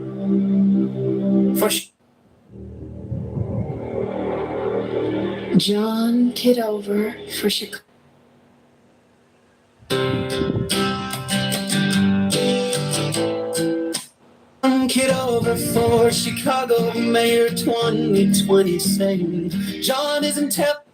for John Kitover for Chicago. Kitover for Chicago Mayor 2027. John is intelligent.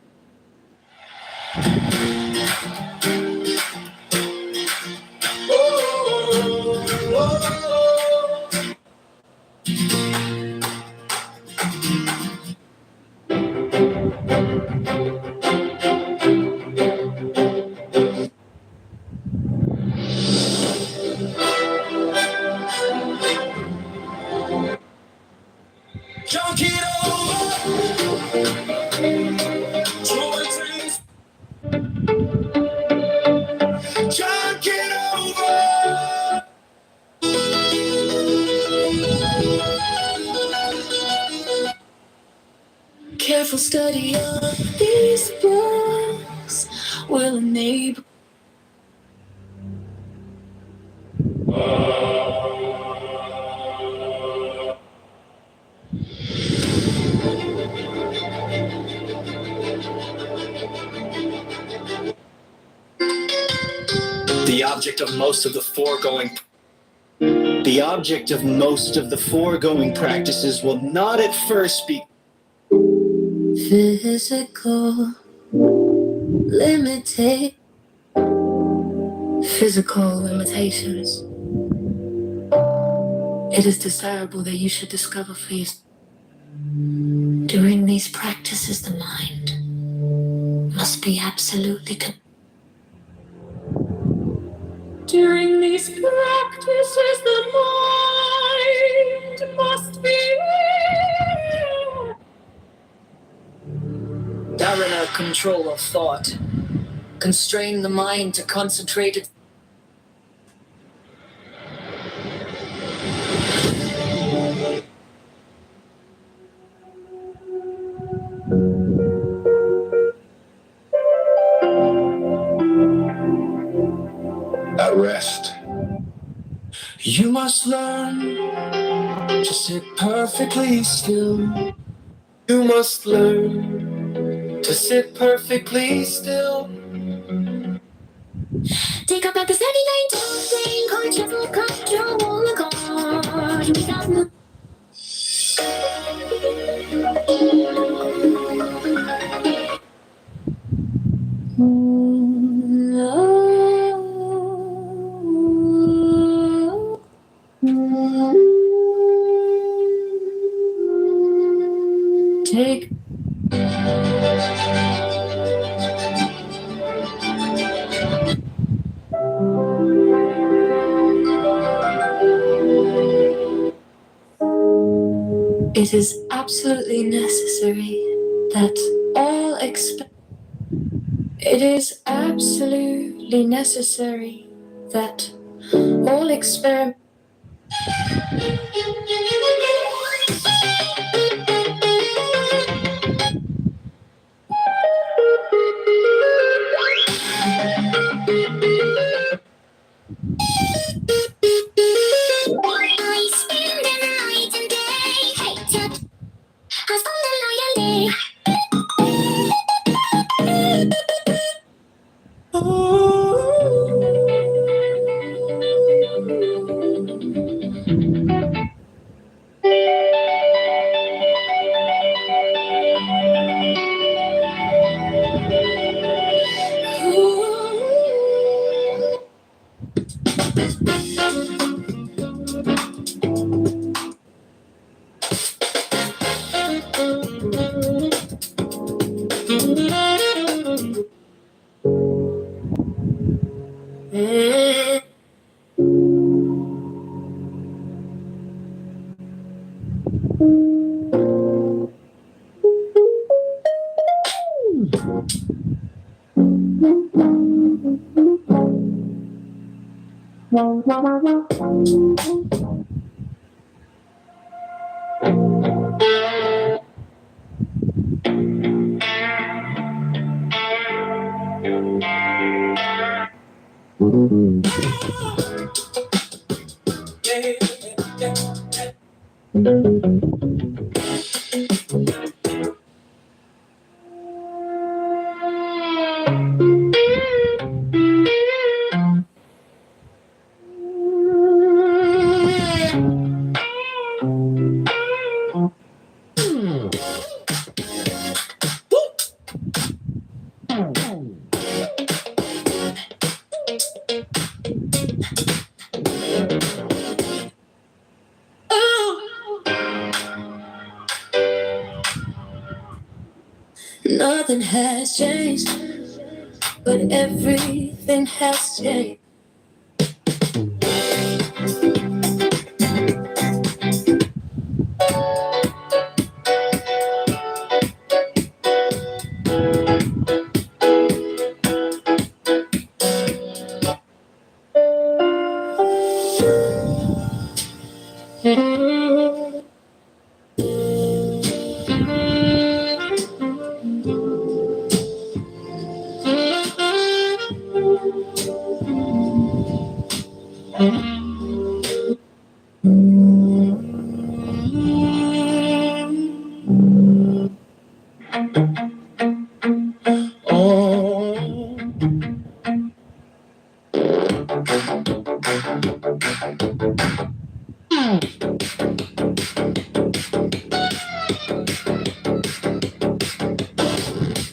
John Kitover. John Kitover. Careful study of these books will enable. The object of most of the foregoing practices will not at first be Physical limitations. It is desirable that you should discover for yourself. During these practices, the mind must be absolutely During these practices, the mind must be Darina, control of thought. Constrain the mind to concentrate it. At rest. You must learn to sit perfectly still. You must learn to sit perfectly still. Take up at the 79 thing, card shuffle, control the card. We got the Take It is absolutely necessary that all It is absolutely necessary that all experiments. Nothing has changed, but everything has changed.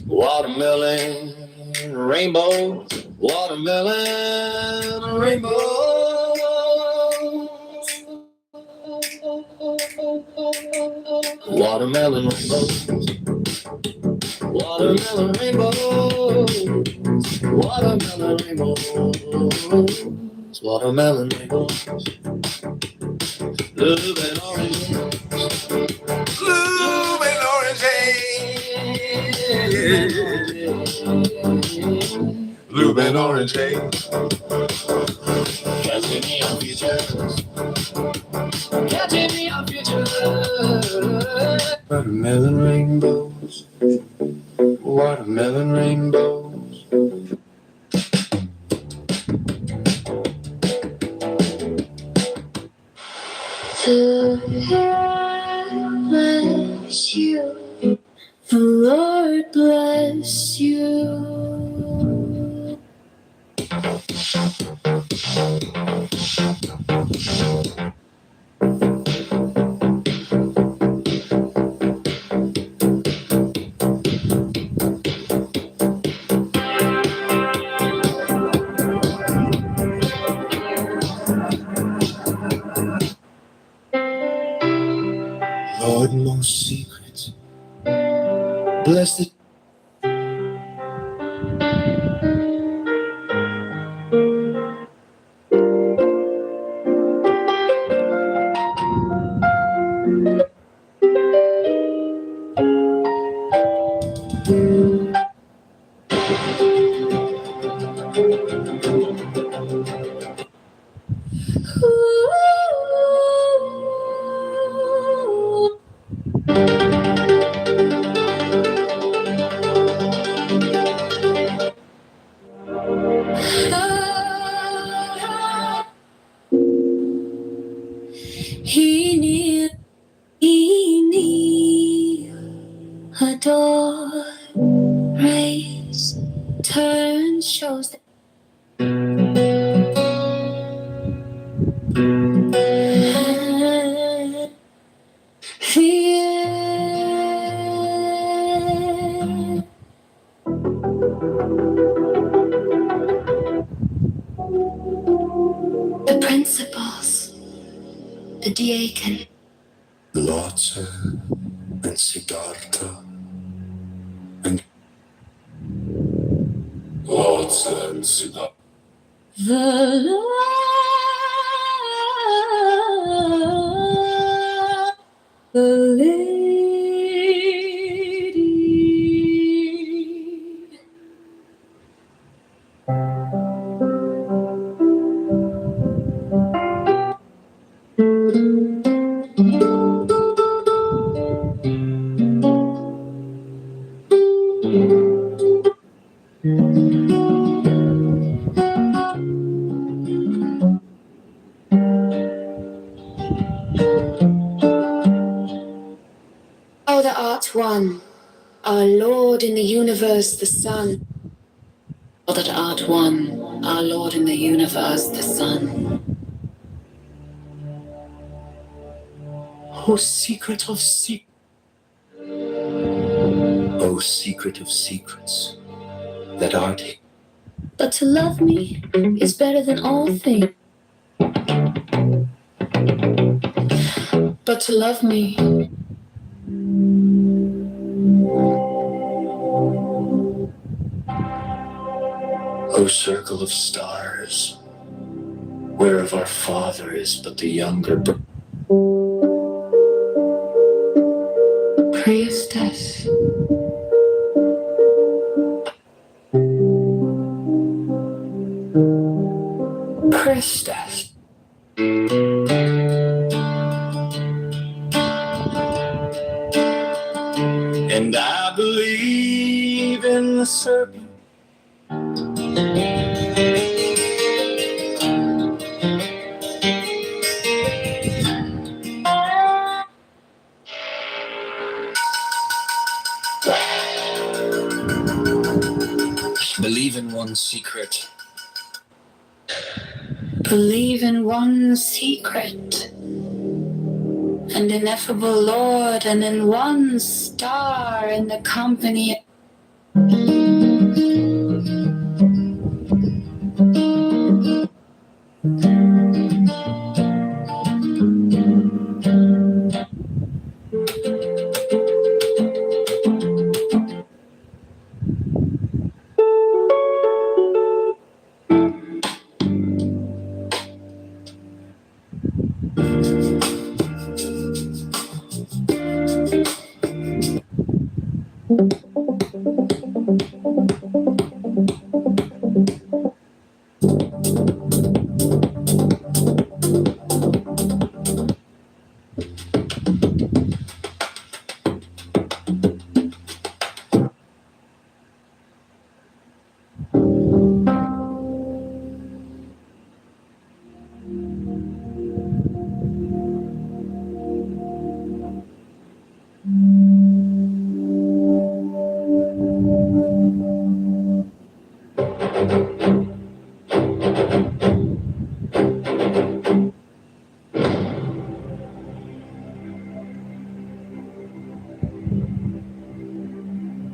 Watermelon rainbow, watermelon rainbow. Watermelon rainbow, watermelon rainbow, watermelon rainbow, watermelon rainbow. Blue and orange, Blue and orange Blue and orange haze. catching me on futures, catching me on futures. Watermelon rainbows, watermelon rainbows. The Lord bless you. The Lord bless you. Lord most secret, blessed. He adore, raise, turn, shows that principals, the Diaken, Lotse and Siddhartha and Lotse and Siddhartha. The lady. Oh, the art one, our Lord in the universe, the Sun. Oh, that art one, our Lord in the universe, the Sun. Oh, secret of secrets. Oh, secret of secrets that art. But to love me is better than all things. But to love me. O circle of stars, whereof our father is but the younger Priestess. priestess. And I believe in the serpent. Believe in one secret. Believe in one secret. An ineffable Lord, and in one star in the company.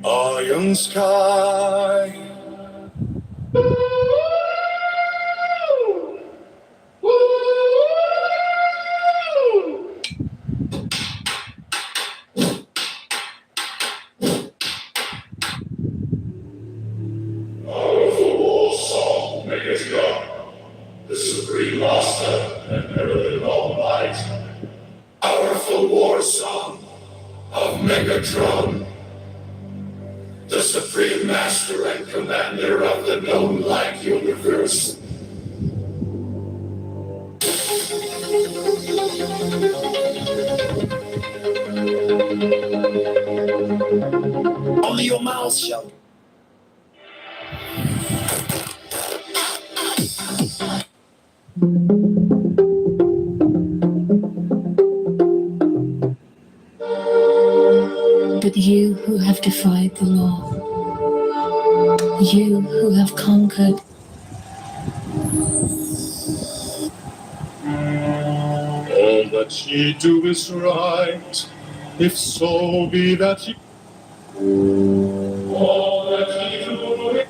Iron sky. Powerful war song, Megatron, the supreme master and herald of all might. Powerful war song of Megatron, the supreme master and commander of the known light universe. Only your mouth shall. But you who have defied the law, you who have conquered, All that ye do is right, if so be that ye. All that ye do is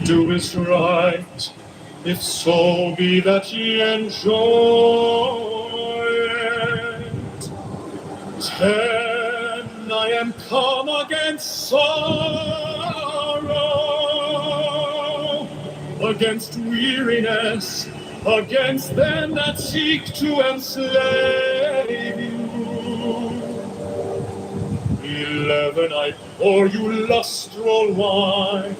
Do is right, if so be that ye enjoy it. 10, I am come against sorrow, against weariness, against them that seek to enslave you. 11, I pour you lustral wine,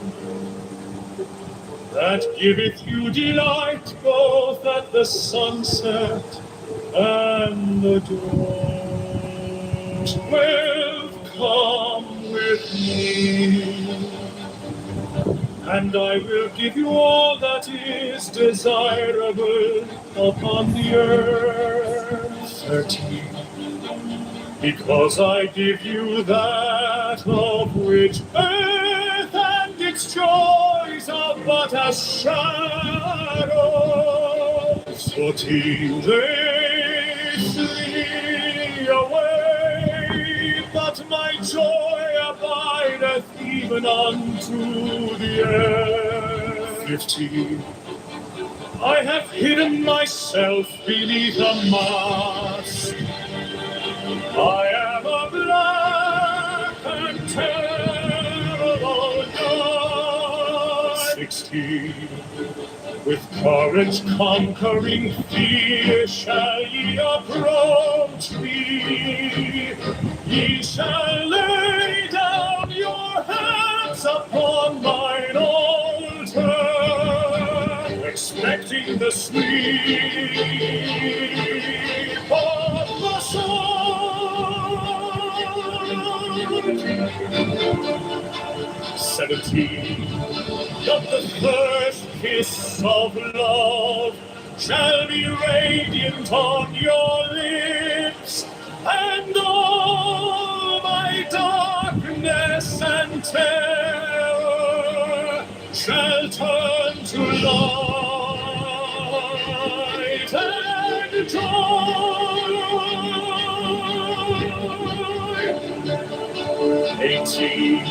that giveth you delight both at the sunset and the dawn. 12, come with me, and I will give you all that is desirable upon the earth. 13, because I give you that of which earth and its joys are but a shadow. 14, they flee away, but my joy abideth even unto the end. 15, I have hidden myself beneath a mask. I am a black and terrible God. 16, with courage conquering fear shall ye approach me. Ye shall lay down your hands upon mine altar, expecting the sweep of the sword. 17, but the first kiss of love shall be radiant on your lips, and all my darkness and terror shall turn to light and joy. 18,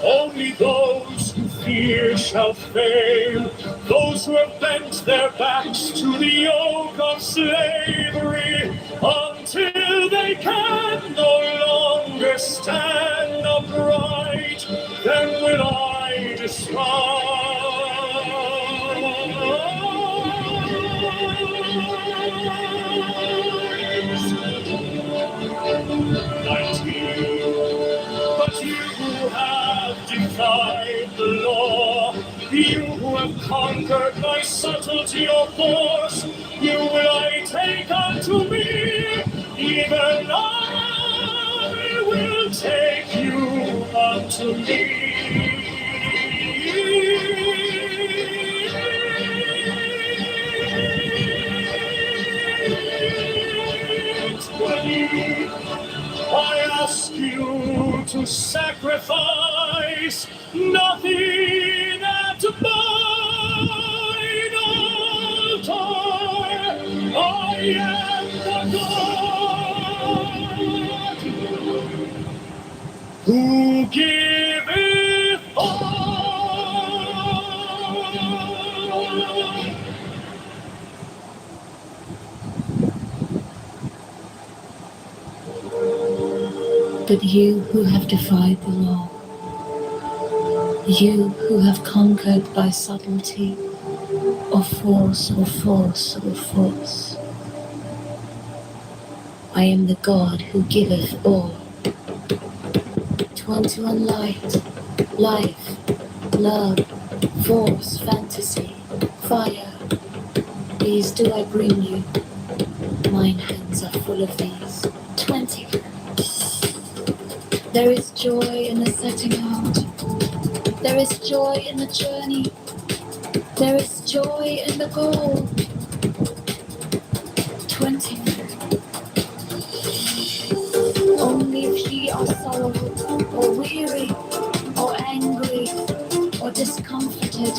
only those who fear shall fail, those who have bent their backs to the yoke of slavery, until they can no longer stand upright, then will I despise. 19, but you who have defied the law, you who have conquered my subtlety or force, you will I take unto me, even I will take you unto me. 20, I ask you to sacrifice nothing at mine am the God who giveth all. But you who have defied the law, you who have conquered by subtlety, or force, or force, or force, I am the God who giveth all. 21 light, life, love, force, fantasy, fire. These do I bring you. Mine hands are full of these. 20. There is joy in the setting out. There is joy in the journey. There is joy in the goal. 20. Only if ye are sorrowful, or weary, or angry, or discomforted,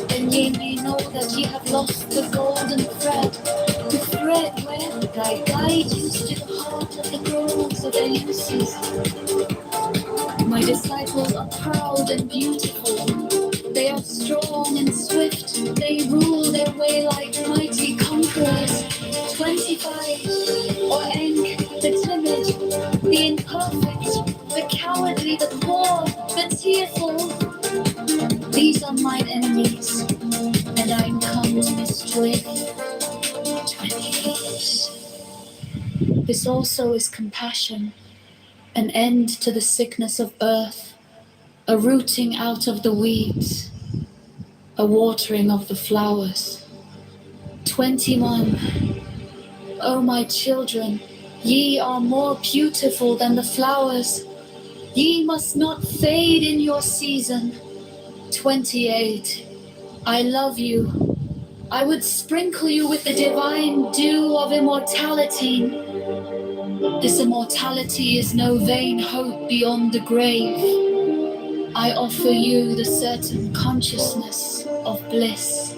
then ye may know that ye have lost the golden thread. The thread wherewith I guide you to the heart of the groves of Eleusis. My disciples are proud and beautiful. They are strong and swift. They rule their way like mighty conquerors. 25. Or Enk, the timid, the imperfect, the cowardly, the poor, the tearful. These are mine enemies, and I am come to destroy them. 28. This also is compassion, an end to the sickness of earth, a rooting out of the weeds, a watering of the flowers. 21. O my children, ye are more beautiful than the flowers. Ye must not fade in your season. 28. I love you. I would sprinkle you with the divine dew of immortality. This immortality is no vain hope beyond the grave. I offer you the certain consciousness of bliss.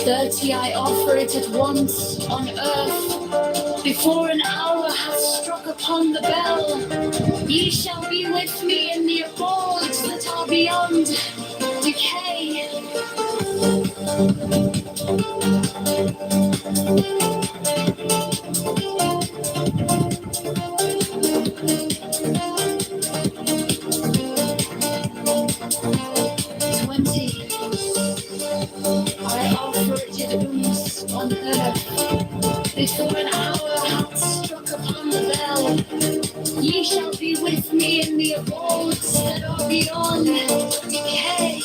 30, I offer it at once on earth. Before an hour hath struck upon the bell, ye shall be with me in the abodes that are beyond decay. I offer it in Uns on earth. Before an hour hath struck upon the bell, ye shall be with me in the abodes that are beyond decay.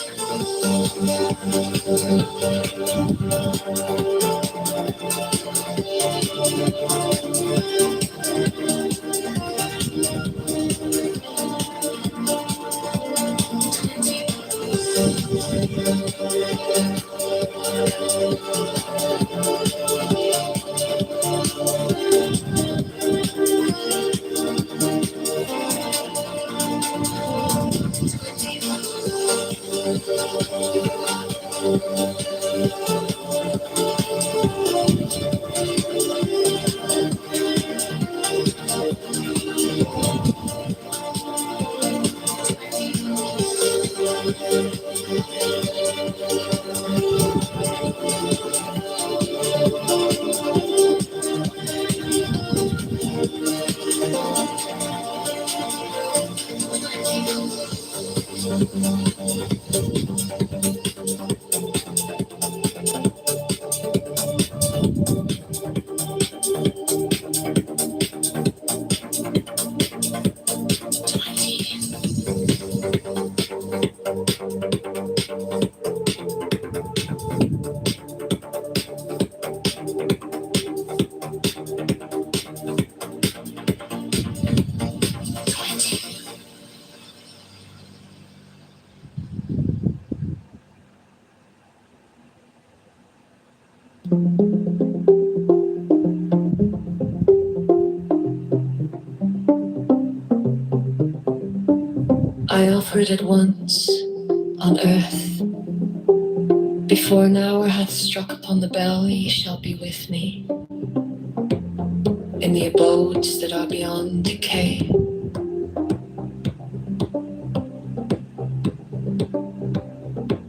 I offer it at once on earth. Before an hour hath struck upon the bell, ye shall be with me in the abodes that are beyond decay.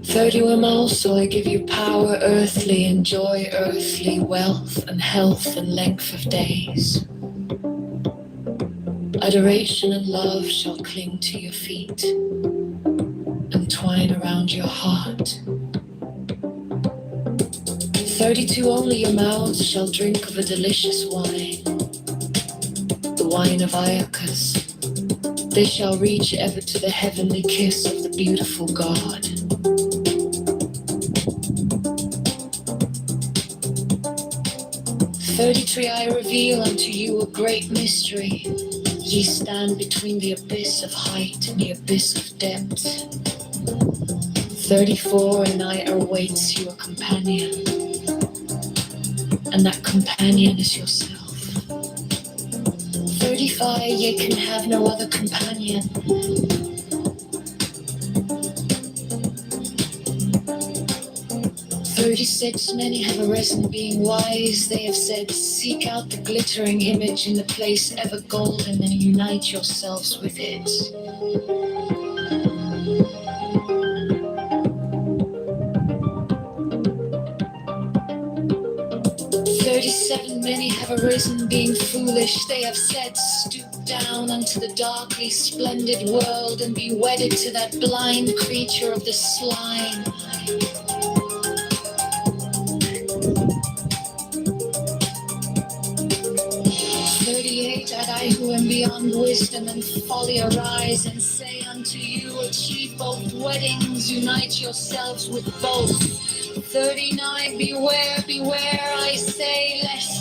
$31 also I give you power earthly, and joy earthly, wealth and health and length of days. Adoration and love shall cling to your feet and twine around your heart. 32 only your mouths shall drink of a delicious wine, the wine of Iacchus. They shall reach ever to the heavenly kiss of the beautiful God. $33 I reveal unto you a great mystery. Ye stand between the abyss of height and the abyss of depth. 34 and I awaits you a companion, and that companion is yourself. 35 ye can have no other companion. 36 many have arisen being wise. They have said, seek out the glittering image in the place ever golden and unite yourselves with it. 37 many have arisen being foolish. They have said, stoop down unto the darkly splendid world and be wedded to that blind creature of the slime. 38 at I who am beyond wisdom and folly arise and say unto you, achieve both weddings, unite yourselves with both. 39 beware, beware, I say, lest